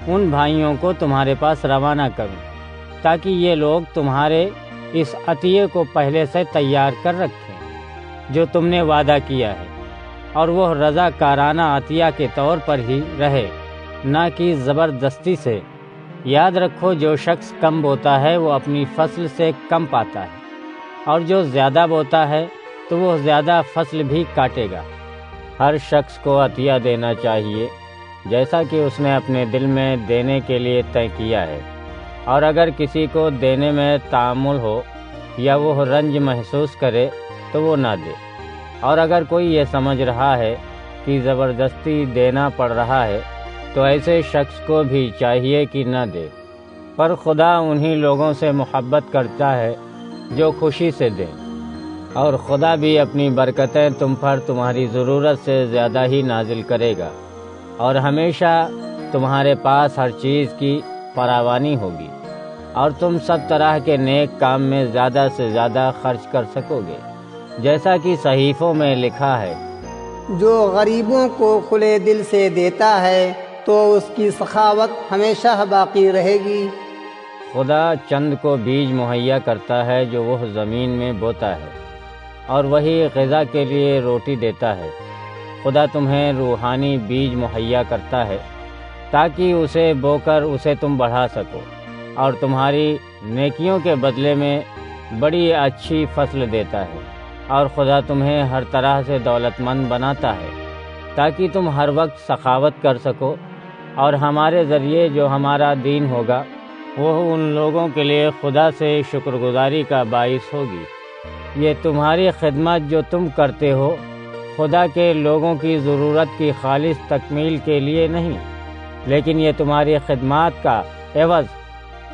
ان بھائیوں کو تمہارے پاس روانہ کروں تاکہ یہ لوگ تمہارے اس عطیے کو پہلے سے تیار کر رکھیں جو تم نے وعدہ کیا ہے، اور وہ رضا کارانہ عطیہ کے طور پر ہی رہے، نہ کہ زبردستی سے۔ یاد رکھو، جو شخص کم بوتا ہے وہ اپنی فصل سے کم پاتا ہے، اور جو زیادہ بوتا ہے تو وہ زیادہ فصل بھی کاٹے گا۔ ہر شخص کو عطیہ دینا چاہیے جیسا کہ اس نے اپنے دل میں دینے کے لیے طے کیا ہے، اور اگر کسی کو دینے میں تعامل ہو یا وہ رنج محسوس کرے تو وہ نہ دے، اور اگر کوئی یہ سمجھ رہا ہے کہ زبردستی دینا پڑ رہا ہے تو ایسے شخص کو بھی چاہیے کہ نہ دے۔ پر خدا انہی لوگوں سے محبت کرتا ہے جو خوشی سے دیں، اور خدا بھی اپنی برکتیں تم پر تمہاری ضرورت سے زیادہ ہی نازل کرے گا، اور ہمیشہ تمہارے پاس ہر چیز کی فراوانی ہوگی، اور تم سب طرح کے نیک کام میں زیادہ سے زیادہ خرچ کر سکو گے، جیسا کہ صحیفوں میں لکھا ہے، جو غریبوں کو کھلے دل سے دیتا ہے تو اس کی سخاوت ہمیشہ باقی رہے گی۔ خدا چند کو بیج مہیا کرتا ہے جو وہ زمین میں بوتا ہے، اور وہی غذا کے لیے روٹی دیتا ہے۔ خدا تمہیں روحانی بیج مہیا کرتا ہے تاکہ اسے بو کر اسے تم بڑھا سکو، اور تمہاری نیکیوں کے بدلے میں بڑی اچھی فصل دیتا ہے۔ اور خدا تمہیں ہر طرح سے دولت مند بناتا ہے تاکہ تم ہر وقت سخاوت کر سکو، اور ہمارے ذریعے جو ہمارا دین ہوگا وہ ان لوگوں کے لیے خدا سے شکر گزاری کا باعث ہوگی یہ تمہاری خدمت جو تم کرتے ہو خدا کے لوگوں کی ضرورت کی خالص تکمیل کے لیے نہیں، لیکن یہ تمہاری خدمات کا عوض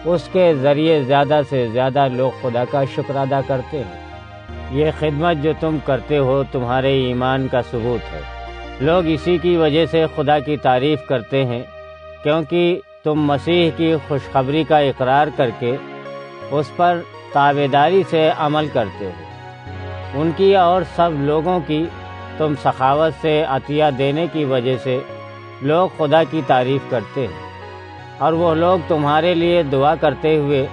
اس کے ذریعے زیادہ سے زیادہ لوگ خدا کا شکر ادا کرتے ہیں۔ یہ خدمت جو تم کرتے ہو تمہارے ایمان کا ثبوت ہے۔ لوگ اسی کی وجہ سے خدا کی تعریف کرتے ہیں، کیونکہ تم مسیح کی خوشخبری کا اقرار کر کے اس پر تابعداری سے عمل کرتے ہو۔ ان کی اور سب لوگوں کی تم سخاوت سے عطیہ دینے کی وجہ سے لوگ خدا کی تعریف کرتے ہیں، اور وہ لوگ تمہارے لیے دعا کرتے ہوئے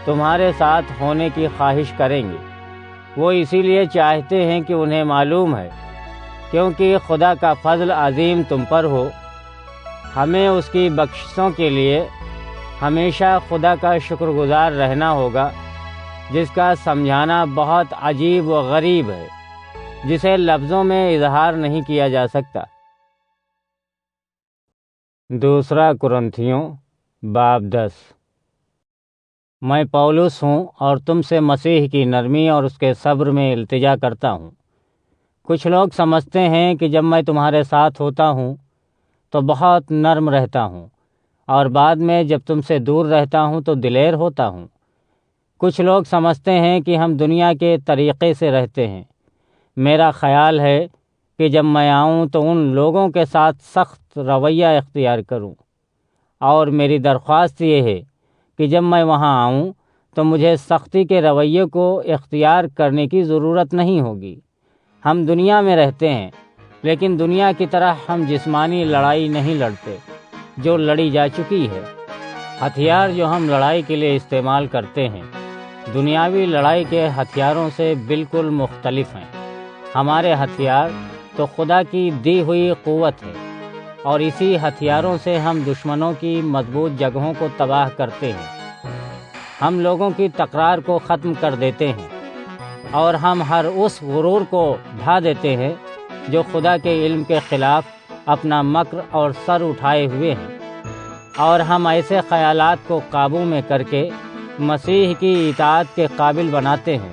تمہارے ساتھ ہونے کی خواہش کریں گے۔ وہ اسی لیے چاہتے ہیں کہ انہیں معلوم ہے، کیونکہ خدا کا فضل عظیم تم پر ہو۔ ہمیں اس کی بخششوں کے لیے ہمیشہ خدا کا شکر گزار رہنا ہوگا، جس کا سمجھانا بہت عجیب و غریب ہے، جسے لفظوں میں اظہار نہیں کیا جا سکتا۔ دوسرا کرنتھیوں باب 10۔ میں پولس ہوں اور تم سے مسیح کی نرمی اور اس کے صبر میں التجا کرتا ہوں۔ کچھ لوگ سمجھتے ہیں کہ جب میں تمہارے ساتھ ہوتا ہوں تو بہت نرم رہتا ہوں، اور بعد میں جب تم سے دور رہتا ہوں تو دلیر ہوتا ہوں۔ کچھ لوگ سمجھتے ہیں کہ ہم دنیا کے طریقے سے رہتے ہیں۔ میرا خیال ہے کہ جب میں آؤں تو ان لوگوں کے ساتھ سخت رویہ اختیار کروں، اور میری درخواست یہ ہے کہ جب میں وہاں آؤں تو مجھے سختی کے رویے کو اختیار کرنے کی ضرورت نہیں ہوگی۔ ہم دنیا میں رہتے ہیں، لیکن دنیا کی طرح ہم جسمانی لڑائی نہیں لڑتے جو لڑی جا چکی ہے۔ ہتھیار جو ہم لڑائی کے لیے استعمال کرتے ہیں دنیاوی لڑائی کے ہتھیاروں سے بالکل مختلف ہیں۔ ہمارے ہتھیار تو خدا کی دی ہوئی قوت ہے، اور اسی ہتھیاروں سے ہم دشمنوں کی مضبوط جگہوں کو تباہ کرتے ہیں۔ ہم لوگوں کی تکرار کو ختم کر دیتے ہیں، اور ہم ہر اس غرور کو ڈھا دیتے ہیں جو خدا کے علم کے خلاف اپنا مکر اور سر اٹھائے ہوئے ہیں، اور ہم ایسے خیالات کو قابو میں کر کے مسیح کی اطاعت کے قابل بناتے ہیں۔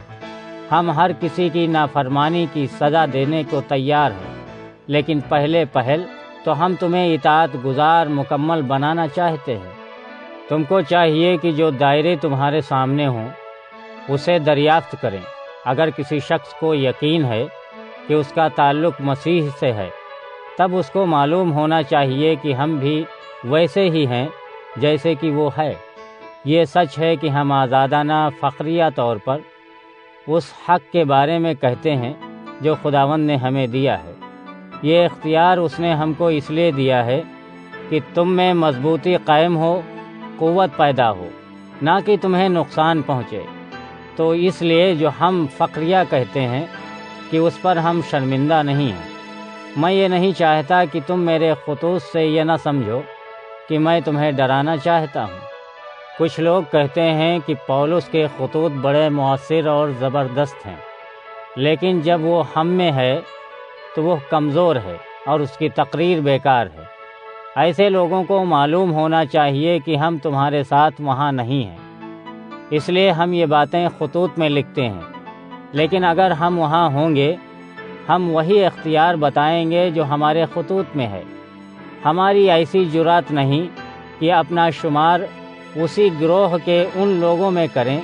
ہم ہر کسی کی نافرمانی کی سزا دینے کو تیار ہیں، لیکن پہلے پہل تو ہم تمہیں اطاعت گزار مکمل بنانا چاہتے ہیں۔ تم کو چاہیے کہ جو دائرے تمہارے سامنے ہوں اسے دریافت کریں۔ اگر کسی شخص کو یقین ہے کہ اس کا تعلق مسیح سے ہے، تب اس کو معلوم ہونا چاہیے کہ ہم بھی ویسے ہی ہیں جیسے کہ وہ ہے۔ یہ سچ ہے کہ ہم آزادانہ فخریہ طور پر اس حق کے بارے میں کہتے ہیں جو خداوند نے ہمیں دیا ہے۔ یہ اختیار اس نے ہم کو اس لیے دیا ہے کہ تم میں مضبوطی قائم ہو، قوت پیدا ہو، نہ کہ تمہیں نقصان پہنچے۔ تو اس لیے جو ہم فخریہ کہتے ہیں کہ اس پر ہم شرمندہ نہیں ہیں۔ میں یہ نہیں چاہتا کہ تم میرے خطوط سے یہ نہ سمجھو کہ میں تمہیں ڈرانا چاہتا ہوں۔ کچھ لوگ کہتے ہیں کہ پولس کے خطوط بڑے مؤثر اور زبردست ہیں، لیکن جب وہ ہم میں ہے تو وہ کمزور ہے اور اس کی تقریر بیکار ہے۔ ایسے لوگوں کو معلوم ہونا چاہیے کہ ہم تمہارے ساتھ وہاں نہیں ہیں، اس لیے ہم یہ باتیں خطوط میں لکھتے ہیں۔ لیکن اگر ہم وہاں ہوں گے، ہم وہی اختیار بتائیں گے جو ہمارے خطوط میں ہے۔ ہماری ایسی جرات نہیں کہ اپنا شمار اسی گروہ کے ان لوگوں میں کریں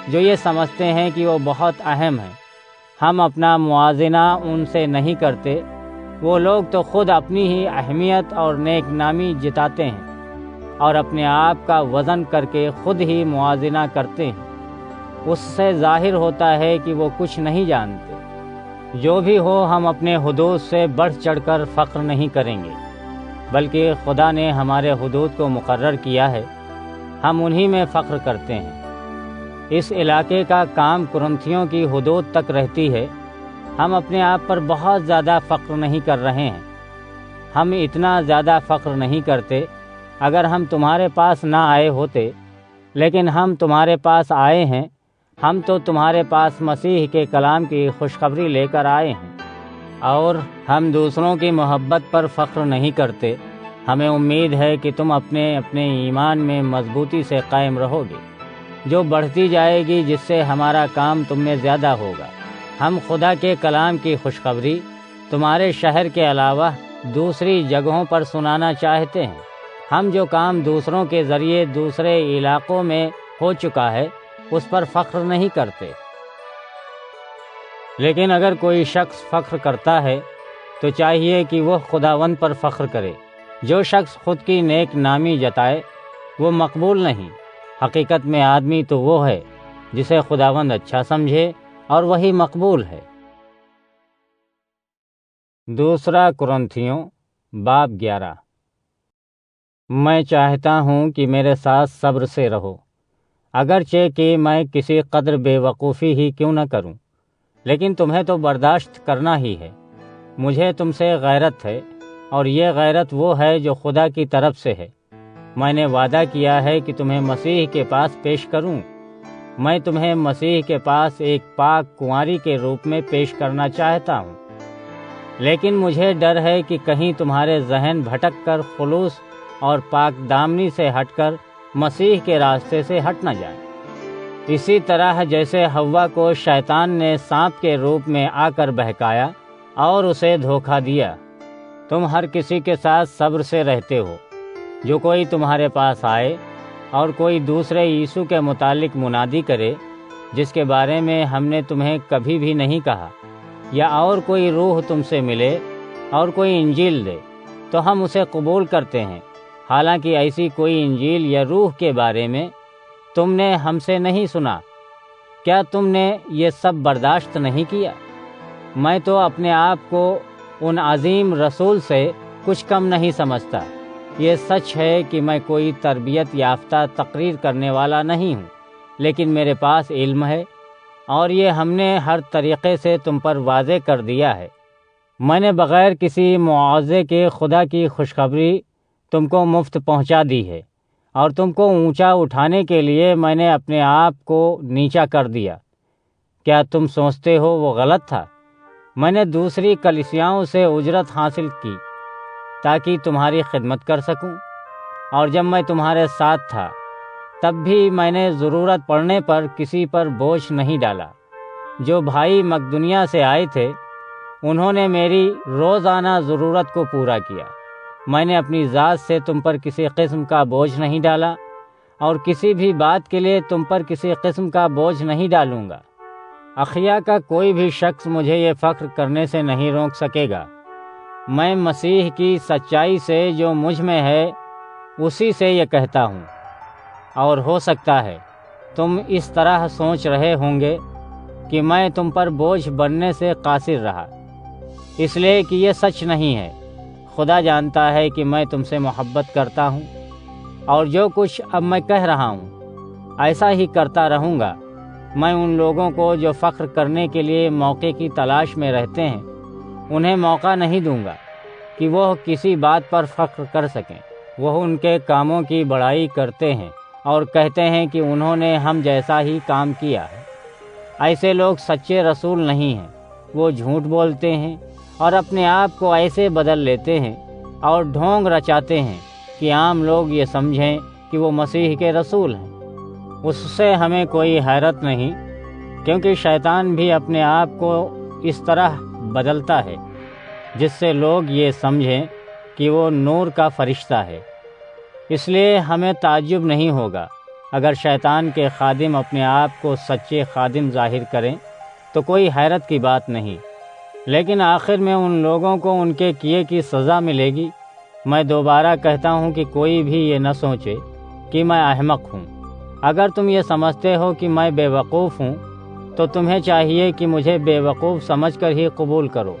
جو یہ سمجھتے ہیں کہ وہ بہت اہم ہیں۔ ہم اپنا موازنہ ان سے نہیں کرتے۔ وہ لوگ تو خود اپنی ہی اہمیت اور نیک نامی جتاتے ہیں، اور اپنے آپ کا وزن کر کے خود ہی موازنہ کرتے ہیں۔ اس سے ظاہر ہوتا ہے کہ وہ کچھ نہیں جانتے۔ جو بھی ہو، ہم اپنے حدود سے بڑھ چڑھ کر فخر نہیں کریں گے، بلکہ خدا نے ہمارے حدود کو مقرر کیا ہے، ہم انہی میں فخر کرتے ہیں۔ اس علاقے کا کام کرنتھیوں کی حدود تک رہتی ہے۔ ہم اپنے آپ پر بہت زیادہ فخر نہیں کر رہے ہیں۔ ہم اتنا زیادہ فخر نہیں کرتے اگر ہم تمہارے پاس نہ آئے ہوتے، لیکن ہم تمہارے پاس آئے ہیں۔ ہم تو تمہارے پاس مسیح کے کلام کی خوشخبری لے کر آئے ہیں، اور ہم دوسروں کی محبت پر فخر نہیں کرتے۔ ہمیں امید ہے کہ تم اپنے ایمان میں مضبوطی سے قائم رہو گے، جو بڑھتی جائے گی، جس سے ہمارا کام تم میں زیادہ ہوگا۔ ہم خدا کے کلام کی خوشخبری تمہارے شہر کے علاوہ دوسری جگہوں پر سنانا چاہتے ہیں۔ ہم جو کام دوسروں کے ذریعے دوسرے علاقوں میں ہو چکا ہے اس پر فخر نہیں کرتے۔ لیکن اگر کوئی شخص فخر کرتا ہے تو چاہیے کہ وہ خداوند پر فخر کرے۔ جو شخص خود کی نیک نامی جتائے وہ مقبول نہیں۔ حقیقت میں آدمی تو وہ ہے جسے خداوند اچھا سمجھے، اور وہی مقبول ہے۔ دوسرا کرنتھیوں باب 11۔ میں چاہتا ہوں کہ میرے ساتھ صبر سے رہو، اگرچہ کہ میں کسی قدر بے وقوفی ہی کیوں نہ کروں، لیکن تمہیں تو برداشت کرنا ہی ہے۔ مجھے تم سے غیرت ہے، اور یہ غیرت وہ ہے جو خدا کی طرف سے ہے۔ میں نے وعدہ کیا ہے کہ تمہیں مسیح کے پاس پیش کروں۔ میں تمہیں مسیح کے پاس ایک پاک کنواری کے روپ میں پیش کرنا چاہتا ہوں، لیکن مجھے ڈر ہے کہ کہیں تمہارے ذہن بھٹک کر خلوص اور پاک دامنی سے ہٹ کر مسیح کے راستے سے ہٹ نہ جائیں۔ اسی طرح جیسے حوا کو شیطان نے سانپ کے روپ میں آ کر بہکایا اور اسے دھوکہ دیا، تم ہر کسی کے ساتھ صبر سے رہتے ہو۔ جو کوئی تمہارے پاس آئے اور کوئی دوسرے یسوع کے متعلق منادی کرے جس کے بارے میں ہم نے تمہیں کبھی بھی نہیں کہا، یا اور کوئی روح تم سے ملے اور کوئی انجیل دے، تو ہم اسے قبول کرتے ہیں، حالانکہ ایسی کوئی انجیل یا روح کے بارے میں تم نے ہم سے نہیں سنا۔ کیا تم نے یہ سب برداشت نہیں کیا؟ میں تو اپنے آپ کو ان عظیم رسول سے کچھ کم نہیں سمجھتا۔ یہ سچ ہے کہ میں کوئی تربیت یافتہ تقریر کرنے والا نہیں ہوں، لیکن میرے پاس علم ہے، اور یہ ہم نے ہر طریقے سے تم پر واضح کر دیا ہے۔ میں نے بغیر کسی معاوضے کے خدا کی خوشخبری تم کو مفت پہنچا دی ہے، اور تم کو اونچا اٹھانے کے لیے میں نے اپنے آپ کو نیچا کر دیا۔ کیا تم سوچتے ہو وہ غلط تھا؟ میں نے دوسری کلیسیاؤں سے اجرت حاصل کی تاکہ تمہاری خدمت کر سکوں، اور جب میں تمہارے ساتھ تھا تب بھی میں نے ضرورت پڑنے پر کسی پر بوجھ نہیں ڈالا۔ جو بھائی مقدونیہ سے آئے تھے انہوں نے میری روزانہ ضرورت کو پورا کیا۔ میں نے اپنی ذات سے تم پر کسی قسم کا بوجھ نہیں ڈالا، اور کسی بھی بات کے لیے تم پر کسی قسم کا بوجھ نہیں ڈالوں گا۔ اخیا کا کوئی بھی شخص مجھے یہ فخر کرنے سے نہیں روک سکے گا۔ میں مسیح کی سچائی سے جو مجھ میں ہے اسی سے یہ کہتا ہوں، اور ہو سکتا ہے تم اس طرح سوچ رہے ہوں گے کہ میں تم پر بوجھ بننے سے قاصر رہا، اس لیے کہ یہ سچ نہیں ہے۔ خدا جانتا ہے کہ میں تم سے محبت کرتا ہوں، اور جو کچھ اب میں کہہ رہا ہوں ایسا ہی کرتا رہوں گا۔ میں ان لوگوں کو جو فخر کرنے کے لیے موقع کی تلاش میں رہتے ہیں انہیں موقع نہیں دوں گا کہ وہ کسی بات پر فخر کر سکیں۔ وہ ان کے کاموں کی بڑائی کرتے ہیں اور کہتے ہیں کہ انہوں نے ہم جیسا ہی کام کیا ہے۔ ایسے لوگ سچے رسول نہیں ہیں۔ وہ جھوٹ بولتے ہیں اور اپنے آپ کو ایسے بدل لیتے ہیں اور ڈھونگ رچاتے ہیں کہ عام لوگ یہ سمجھیں کہ وہ مسیح کے رسول ہیں۔ اس سے ہمیں کوئی حیرت نہیں، کیونکہ شیطان بھی اپنے آپ کو اس طرح بدلتا ہے جس سے لوگ یہ سمجھیں کہ وہ نور کا فرشتہ ہے۔ اس لیے ہمیں تعجب نہیں ہوگا اگر شیطان کے خادم اپنے آپ کو سچے خادم ظاہر کریں، تو کوئی حیرت کی بات نہیں، لیکن آخر میں ان لوگوں کو ان کے کیے کی سزا ملے گی۔ میں دوبارہ کہتا ہوں کہ کوئی بھی یہ نہ سوچے کہ میں احمق ہوں۔ اگر تم یہ سمجھتے ہو کہ میں بے وقوف ہوں تو تمہیں چاہیے کہ مجھے بے وقوف سمجھ کر ہی قبول کرو،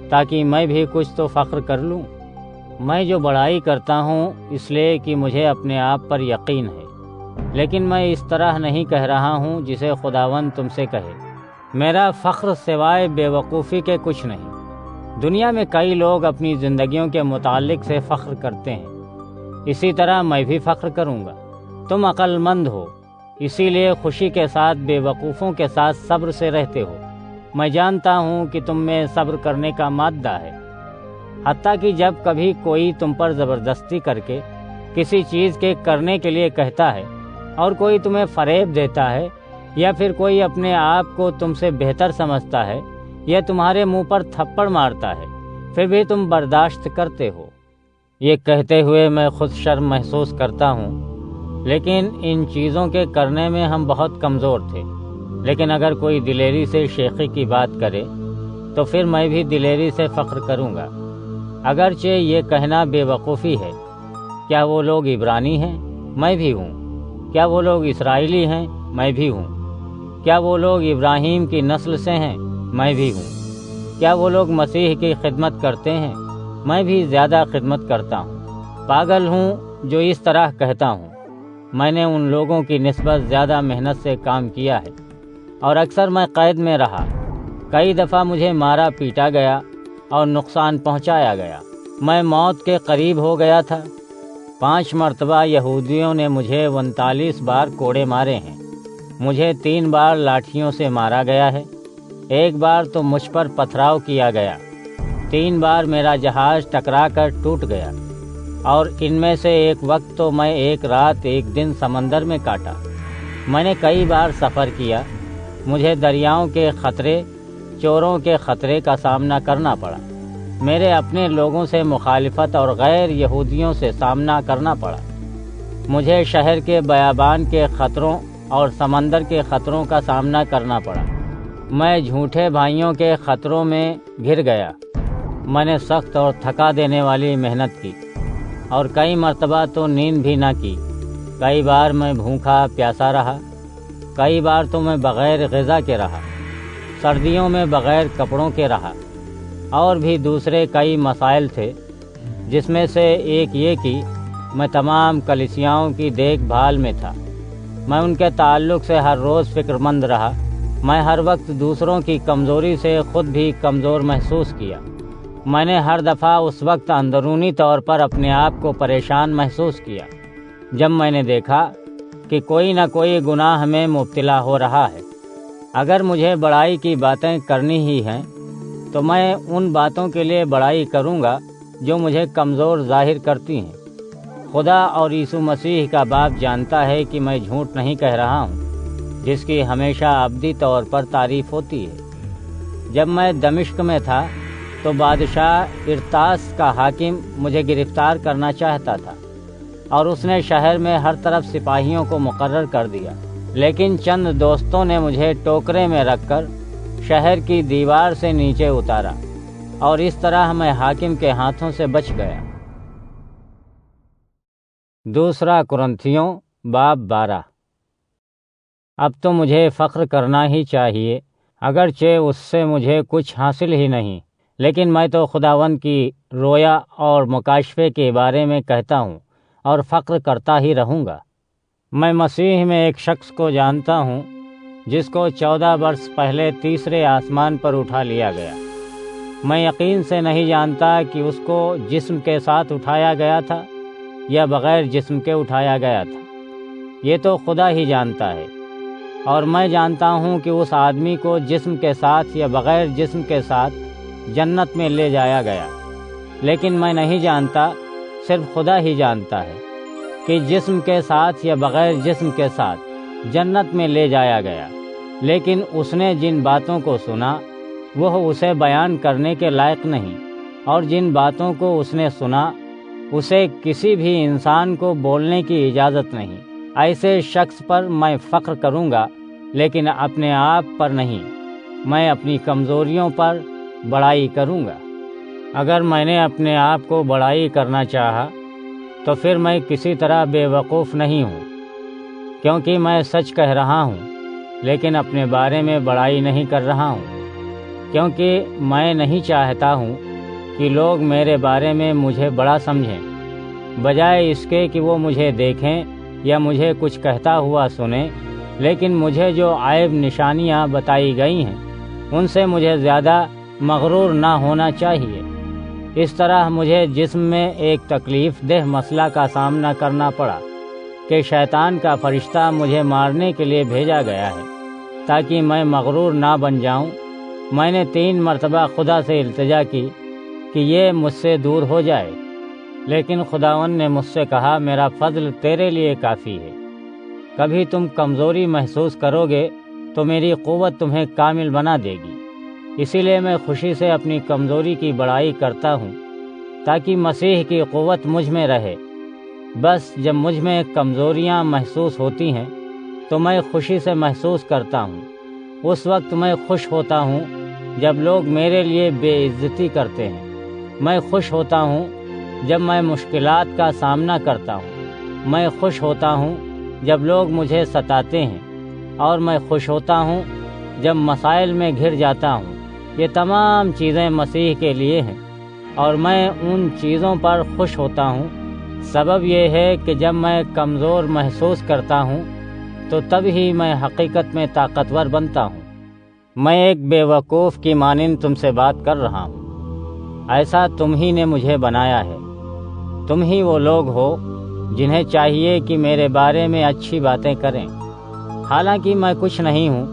تاکہ میں بھی کچھ تو فخر کر لوں۔ میں جو بڑائی کرتا ہوں اس لیے کہ مجھے اپنے آپ پر یقین ہے، لیکن میں اس طرح نہیں کہہ رہا ہوں جسے خداوند تم سے کہے۔ میرا فخر سوائے بے وقوفی کے کچھ نہیں۔ دنیا میں کئی لوگ اپنی زندگیوں کے متعلق سے فخر کرتے ہیں، اسی طرح میں بھی فخر کروں گا۔ تم عقل مند ہو، اسی لیے خوشی کے ساتھ بے وقوفوں کے ساتھ صبر سے رہتے ہو۔ میں جانتا ہوں کہ تم میں صبر کرنے کا مادہ ہے، حتیٰ کہ جب کبھی کوئی تم پر زبردستی کر کے کسی چیز کے کرنے کے لیے کہتا ہے اور کوئی تمہیں فریب دیتا ہے یا پھر کوئی اپنے آپ کو تم سے بہتر سمجھتا ہے یا تمہارے منہ پر تھپڑ مارتا ہے، پھر بھی تم برداشت کرتے ہو۔ یہ کہتے ہوئے میں خود شرم محسوس کرتا ہوں، لیکن ان چیزوں کے کرنے میں ہم بہت کمزور تھے۔ لیکن اگر کوئی دلیری سے شیخی کی بات کرے تو پھر میں بھی دلیری سے فخر کروں گا، اگرچہ یہ کہنا بے وقوفی ہے۔ کیا وہ لوگ عبرانی ہیں؟ میں بھی ہوں۔ کیا وہ لوگ اسرائیلی ہیں؟ میں بھی ہوں۔ کیا وہ لوگ ابراہیم کی نسل سے ہیں؟ میں بھی ہوں۔ کیا وہ لوگ مسیح کی خدمت کرتے ہیں؟ میں بھی زیادہ خدمت کرتا ہوں۔ پاگل ہوں جو اس طرح کہتا ہوں۔ میں نے ان لوگوں کی نسبت زیادہ محنت سے کام کیا ہے، اور اکثر میں قید میں رہا۔ کئی دفعہ مجھے مارا پیٹا گیا اور نقصان پہنچایا گیا۔ میں موت کے قریب ہو گیا تھا۔ 5 مرتبہ یہودیوں نے مجھے 39 بار کوڑے مارے ہیں۔ مجھے 3 بار لاٹھیوں سے مارا گیا ہے۔ 1 بار تو مجھ پر پتھراؤ کیا گیا۔ 3 بار میرا جہاز ٹکرا کر ٹوٹ گیا، اور ان میں سے ایک وقت تو میں 1 رات 1 دن سمندر میں کاٹا۔ میں نے کئی بار سفر کیا۔ مجھے دریاؤں کے خطرے، چوروں کے خطرے کا سامنا کرنا پڑا۔ میرے اپنے لوگوں سے مخالفت اور غیر یہودیوں سے سامنا کرنا پڑا۔ مجھے شہر کے بیابان کے خطروں اور سمندر کے خطروں کا سامنا کرنا پڑا۔ میں جھوٹے بھائیوں کے خطروں میں گھر گیا۔ میں نے سخت اور تھکا دینے والی محنت کی، اور کئی مرتبہ تو نیند بھی نہ کی۔ کئی بار میں بھوکا پیاسا رہا۔ کئی بار تو میں بغیر غذا کے رہا، سردیوں میں بغیر کپڑوں کے رہا۔ اور بھی دوسرے کئی مسائل تھے، جس میں سے ایک یہ کہ میں تمام کلیسیاؤں کی دیکھ بھال میں تھا۔ میں ان کے تعلق سے ہر روز فکر مند رہا۔ میں ہر وقت دوسروں کی کمزوری سے خود بھی کمزور محسوس کیا۔ میں نے ہر دفعہ اس وقت اندرونی طور پر اپنے آپ کو پریشان محسوس کیا جب میں نے دیکھا کہ کوئی نہ کوئی گناہ میں مبتلا ہو رہا ہے۔ اگر مجھے بڑائی کی باتیں کرنی ہی ہیں تو میں ان باتوں کے لیے بڑائی کروں گا جو مجھے کمزور ظاہر کرتی ہیں۔ خدا اور یسوع مسیح کا باپ جانتا ہے کہ میں جھوٹ نہیں کہہ رہا ہوں، جس کی ہمیشہ ابدی طور پر تعریف ہوتی ہے۔ جب میں دمشق میں تھا تو بادشاہ ارطاس کا حاکم مجھے گرفتار کرنا چاہتا تھا، اور اس نے شہر میں ہر طرف سپاہیوں کو مقرر کر دیا۔ لیکن چند دوستوں نے مجھے ٹوکرے میں رکھ کر شہر کی دیوار سے نیچے اتارا، اور اس طرح میں حاکم کے ہاتھوں سے بچ گیا۔ دوسرا کرنتھیوں باب 12۔ اب تو مجھے فخر کرنا ہی چاہیے، اگرچہ اس سے مجھے کچھ حاصل ہی نہیں، لیکن میں تو خداوند کی رویا اور مکاشفے کے بارے میں کہتا ہوں اور فخر کرتا ہی رہوں گا۔ میں مسیح میں ایک شخص کو جانتا ہوں جس کو 14 برس پہلے تیسرے آسمان پر اٹھا لیا گیا۔ میں یقین سے نہیں جانتا کہ اس کو جسم کے ساتھ اٹھایا گیا تھا یا بغیر جسم کے اٹھایا گیا تھا، یہ تو خدا ہی جانتا ہے۔ اور میں جانتا ہوں کہ اس آدمی کو جسم کے ساتھ یا بغیر جسم کے ساتھ جنت میں لے جایا گیا، لیکن میں نہیں جانتا، صرف خدا ہی جانتا ہے کہ جسم کے ساتھ یا بغیر جسم کے ساتھ جنت میں لے جایا گیا۔ لیکن اس نے جن باتوں کو سنا وہ اسے بیان کرنے کے لائق نہیں، اور جن باتوں کو اس نے سنا اسے کسی بھی انسان کو بولنے کی اجازت نہیں۔ ایسے شخص پر میں فخر کروں گا، لیکن اپنے آپ پر نہیں۔ میں اپنی کمزوریوں پر بڑائی کروں گا۔ اگر میں نے اپنے آپ کو بڑائی کرنا چاہا تو پھر میں کسی طرح بے وقوف نہیں ہوں، کیونکہ میں سچ کہہ رہا ہوں، لیکن اپنے بارے میں بڑائی نہیں کر رہا ہوں، کیونکہ میں نہیں چاہتا ہوں کہ لوگ میرے بارے میں مجھے بڑا سمجھیں، بجائے اس کے کہ وہ مجھے دیکھیں یا مجھے کچھ کہتا ہوا سنیں۔ لیکن مجھے جو عیب نشانیاں بتائی گئی ہیں ان سے مجھے زیادہ مغرور نہ ہونا چاہیے۔ اس طرح مجھے جسم میں ایک تکلیف دہ مسئلہ کا سامنا کرنا پڑا کہ شیطان کا فرشتہ مجھے مارنے کے لیے بھیجا گیا ہے تاکہ میں مغرور نہ بن جاؤں۔ میں نے 3 مرتبہ خدا سے التجا کی کہ یہ مجھ سے دور ہو جائے، لیکن خداوند نے مجھ سے کہا، میرا فضل تیرے لیے کافی ہے، کبھی تم کمزوری محسوس کرو گے تو میری قوت تمہیں کامل بنا دے گی۔ اسی لیے میں خوشی سے اپنی کمزوری کی بڑائی کرتا ہوں تاکہ مسیح کی قوت مجھ میں رہے۔ بس جب مجھ میں کمزوریاں محسوس ہوتی ہیں تو میں خوشی سے محسوس کرتا ہوں۔ اس وقت میں خوش ہوتا ہوں جب لوگ میرے لیے بے عزتی کرتے ہیں۔ میں خوش ہوتا ہوں جب میں مشکلات کا سامنا کرتا ہوں۔ میں خوش ہوتا ہوں جب لوگ مجھے ستاتے ہیں، اور میں خوش ہوتا ہوں جب مسائل میں گھر جاتا ہوں۔ یہ تمام چیزیں مسیح کے لیے ہیں، اور میں ان چیزوں پر خوش ہوتا ہوں۔ سبب یہ ہے کہ جب میں کمزور محسوس کرتا ہوں تو تب ہی میں حقیقت میں طاقتور بنتا ہوں۔ میں ایک بے وقوف کی مانند تم سے بات کر رہا ہوں۔ ایسا تم ہی نے مجھے بنایا ہے۔ تم ہی وہ لوگ ہو جنہیں چاہیے کہ میرے بارے میں اچھی باتیں کریں۔ حالانکہ میں کچھ نہیں ہوں،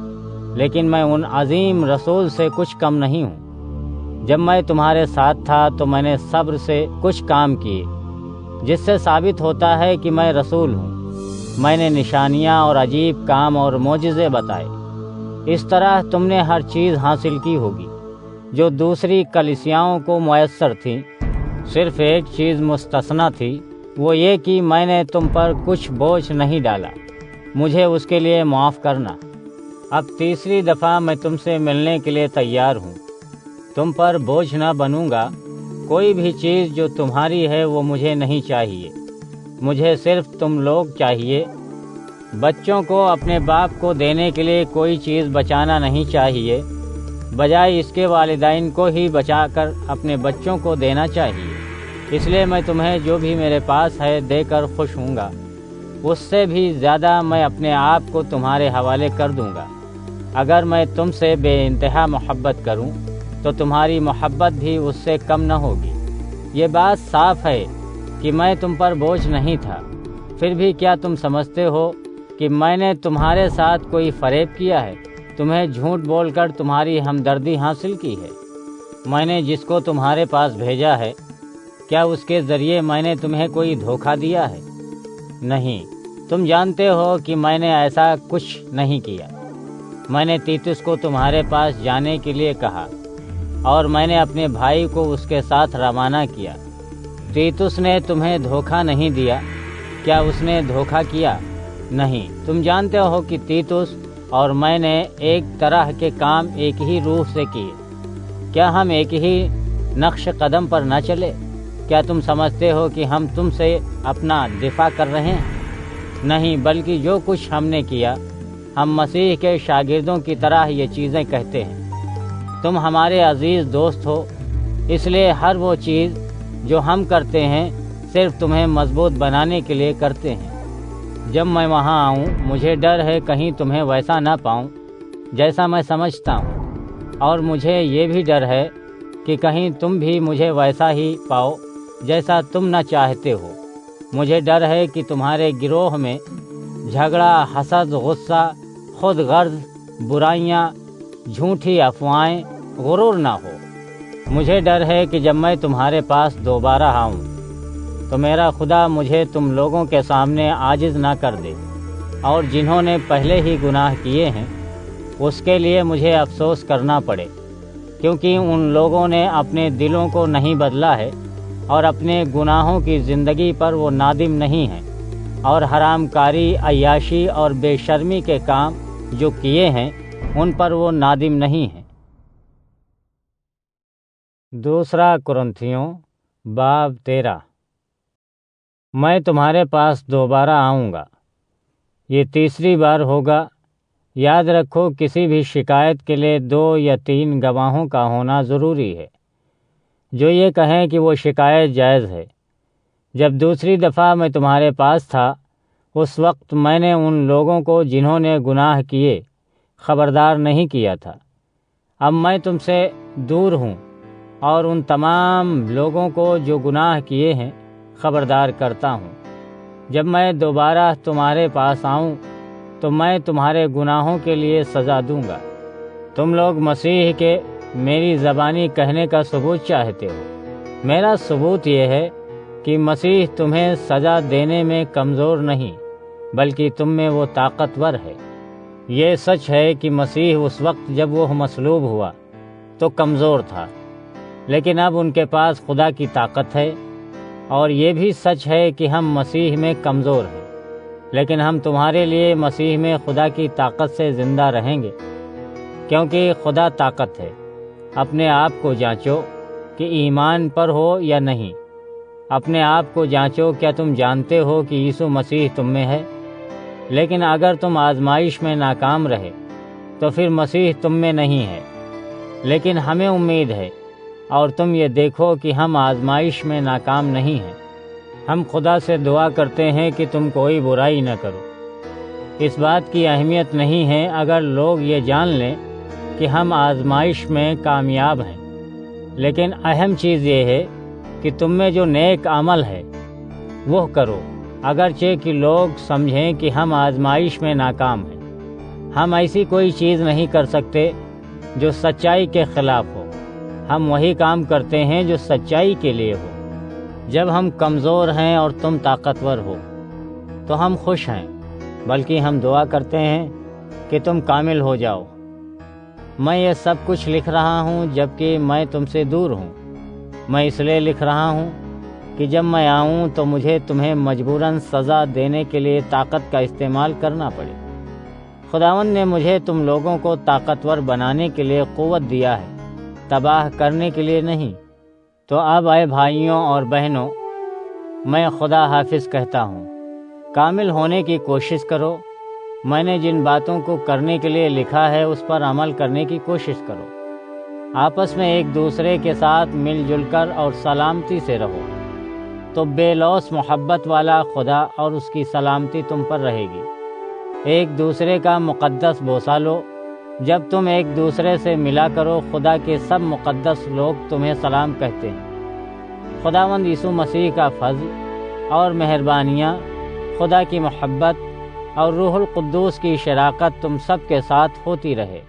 لیکن میں ان عظیم رسول سے کچھ کم نہیں ہوں۔ جب میں تمہارے ساتھ تھا تو میں نے صبر سے کچھ کام کیے، جس سے ثابت ہوتا ہے کہ میں رسول ہوں۔ میں نے نشانیاں اور عجیب کام اور معجزے بتائے۔ اس طرح تم نے ہر چیز حاصل کی ہوگی جو دوسری کلیسیاؤں کو میسر تھی۔ صرف ایک چیز مستثنیٰ تھی، وہ یہ کہ میں نے تم پر کچھ بوجھ نہیں ڈالا۔ مجھے اس کے لیے معاف کرنا۔ اب تیسری دفعہ میں تم سے ملنے کے لیے تیار ہوں۔ تم پر بوجھ نہ بنوں گا۔ کوئی بھی چیز جو تمہاری ہے وہ مجھے نہیں چاہیے۔ مجھے صرف تم لوگ چاہیے۔ بچوں کو اپنے باپ کو دینے کے لیے کوئی چیز بچانا نہیں چاہیے، بجائے اس کے والدین کو ہی بچا کر اپنے بچوں کو دینا چاہیے۔ اس لیے میں تمہیں جو بھی میرے پاس ہے دے کر خوش ہوں گا۔ اس سے بھی زیادہ میں اپنے آپ کو تمہارے حوالے کر دوں گا۔ اگر میں تم سے بے انتہا محبت کروں تو تمہاری محبت بھی اس سے کم نہ ہوگی۔ یہ بات صاف ہے کہ میں تم پر بوجھ نہیں تھا۔ پھر بھی کیا تم سمجھتے ہو کہ میں نے تمہارے ساتھ کوئی فریب کیا ہے، تمہیں جھوٹ بول کر تمہاری ہمدردی حاصل کی ہے؟ میں نے جس کو تمہارے پاس بھیجا ہے، کیا اس کے ذریعے میں نے تمہیں کوئی دھوکہ دیا ہے؟ نہیں، تم جانتے ہو کہ میں نے ایسا کچھ نہیں کیا۔ میں نے تیتس کو تمہارے پاس جانے کے لیے کہا، اور میں نے اپنے بھائی کو اس کے ساتھ روانہ کیا۔ تیتس نے تمہیں دھوکہ نہیں دیا۔ کیا اس نے دھوکہ کیا؟ نہیں، تم جانتے ہو کہ تیتس اور میں نے ایک طرح کے کام ایک ہی روح سے کیے۔ کیا ہم ایک ہی نقش قدم پر نہ چلے؟ کیا تم سمجھتے ہو کہ ہم تم سے اپنا دفاع کر رہے ہیں؟ نہیں، بلکہ جو کچھ ہم نے کیا، ہم مسیح کے شاگردوں کی طرح یہ چیزیں کہتے ہیں۔ تم ہمارے عزیز دوست ہو، اس لیے ہر وہ چیز جو ہم کرتے ہیں صرف تمہیں مضبوط بنانے کے لیے کرتے ہیں۔ جب میں وہاں آؤں مجھے ڈر ہے کہیں تمہیں ویسا نہ پاؤں جیسا میں سمجھتا ہوں، اور مجھے یہ بھی ڈر ہے کہ کہیں تم بھی مجھے ویسا ہی پاؤ جیسا تم نہ چاہتے ہو۔ مجھے ڈر ہے کہ تمہارے گروہ میں جھگڑا، حسد، غصہ، خود غرض، برائیاں، جھوٹی افواہیں، غرور نہ ہو۔ مجھے ڈر ہے کہ جب میں تمہارے پاس دوبارہ آؤں تو میرا خدا مجھے تم لوگوں کے سامنے عاجز نہ کر دے، اور جنہوں نے پہلے ہی گناہ کیے ہیں اس کے لیے مجھے افسوس کرنا پڑے، کیونکہ ان لوگوں نے اپنے دلوں کو نہیں بدلا ہے، اور اپنے گناہوں کی زندگی پر وہ نادم نہیں ہیں، اور حرام کاری، عیاشی اور بے شرمی کے کام جو کیے ہیں ان پر وہ نادم نہیں ہیں۔ دوسرا کرنتھیوں باب 13۔ میں تمہارے پاس دوبارہ آؤں گا، یہ تیسری بار ہوگا۔ یاد رکھو، کسی بھی شکایت کے لیے 2 یا 3 گواہوں کا ہونا ضروری ہے، جو یہ کہیں کہ وہ شکایت جائز ہے۔ جب دوسری دفعہ میں تمہارے پاس تھا، اس وقت میں نے ان لوگوں کو جنہوں نے گناہ کیے خبردار نہیں کیا تھا۔ اب میں تم سے دور ہوں، اور ان تمام لوگوں کو جو گناہ کیے ہیں خبردار کرتا ہوں۔ جب میں دوبارہ تمہارے پاس آؤں تو میں تمہارے گناہوں کے لیے سزا دوں گا۔ تم لوگ مسیح کے میری زبانی کہنے کا ثبوت چاہتے ہو۔ میرا ثبوت یہ ہے کہ مسیح تمہیں سزا دینے میں کمزور نہیں، بلکہ تم میں وہ طاقتور ہے۔ یہ سچ ہے کہ مسیح اس وقت جب وہ مصلوب ہوا تو کمزور تھا، لیکن اب ان کے پاس خدا کی طاقت ہے، اور یہ بھی سچ ہے کہ ہم مسیح میں کمزور ہیں، لیکن ہم تمہارے لیے مسیح میں خدا کی طاقت سے زندہ رہیں گے، کیونکہ خدا طاقت ہے۔ اپنے آپ کو جانچو کہ ایمان پر ہو یا نہیں۔ اپنے آپ کو جانچو، کیا تم جانتے ہو کہ یسوع مسیح تم میں ہے؟ لیکن اگر تم آزمائش میں ناکام رہے تو پھر مسیح تم میں نہیں ہے۔ لیکن ہمیں امید ہے، اور تم یہ دیکھو کہ ہم آزمائش میں ناکام نہیں ہیں۔ ہم خدا سے دعا کرتے ہیں کہ تم کوئی برائی نہ کرو۔ اس بات کی اہمیت نہیں ہے اگر لوگ یہ جان لیں کہ ہم آزمائش میں کامیاب ہیں، لیکن اہم چیز یہ ہے کہ تم میں جو نیک عمل ہے وہ کرو، اگرچہ کہ لوگ سمجھیں کہ ہم آزمائش میں ناکام ہیں۔ ہم ایسی کوئی چیز نہیں کر سکتے جو سچائی کے خلاف ہو۔ ہم وہی کام کرتے ہیں جو سچائی کے لیے ہو۔ جب ہم کمزور ہیں اور تم طاقتور ہو تو ہم خوش ہیں، بلکہ ہم دعا کرتے ہیں کہ تم کامل ہو جاؤ۔ میں یہ سب کچھ لکھ رہا ہوں جبکہ میں تم سے دور ہوں۔ میں اس لیے لکھ رہا ہوں کہ جب میں آؤں تو مجھے تمہیں مجبوراً سزا دینے کے لیے طاقت کا استعمال کرنا پڑے۔ خداوند نے مجھے تم لوگوں کو طاقتور بنانے کے لیے قوت دیا ہے، تباہ کرنے کے لیے نہیں۔ تو اب اے بھائیوں اور بہنوں، میں خدا حافظ کہتا ہوں، کامل ہونے کی کوشش کرو۔ میں نے جن باتوں کو کرنے کے لیے لکھا ہے اس پر عمل کرنے کی کوشش کرو۔ آپس میں ایک دوسرے کے ساتھ مل جل کر اور سلامتی سے رہو، تو بے لوث محبت والا خدا اور اس کی سلامتی تم پر رہے گی۔ ایک دوسرے کا مقدس بوسہ لو۔ جب تم ایک دوسرے سے ملا کرو، خدا کے سب مقدس لوگ تمہیں سلام کہتے ہیں۔ خداوند یسوع مسیح کا فضل اور مہربانیاں، خدا کی محبت اور روح القدس کی شراکت تم سب کے ساتھ ہوتی رہے۔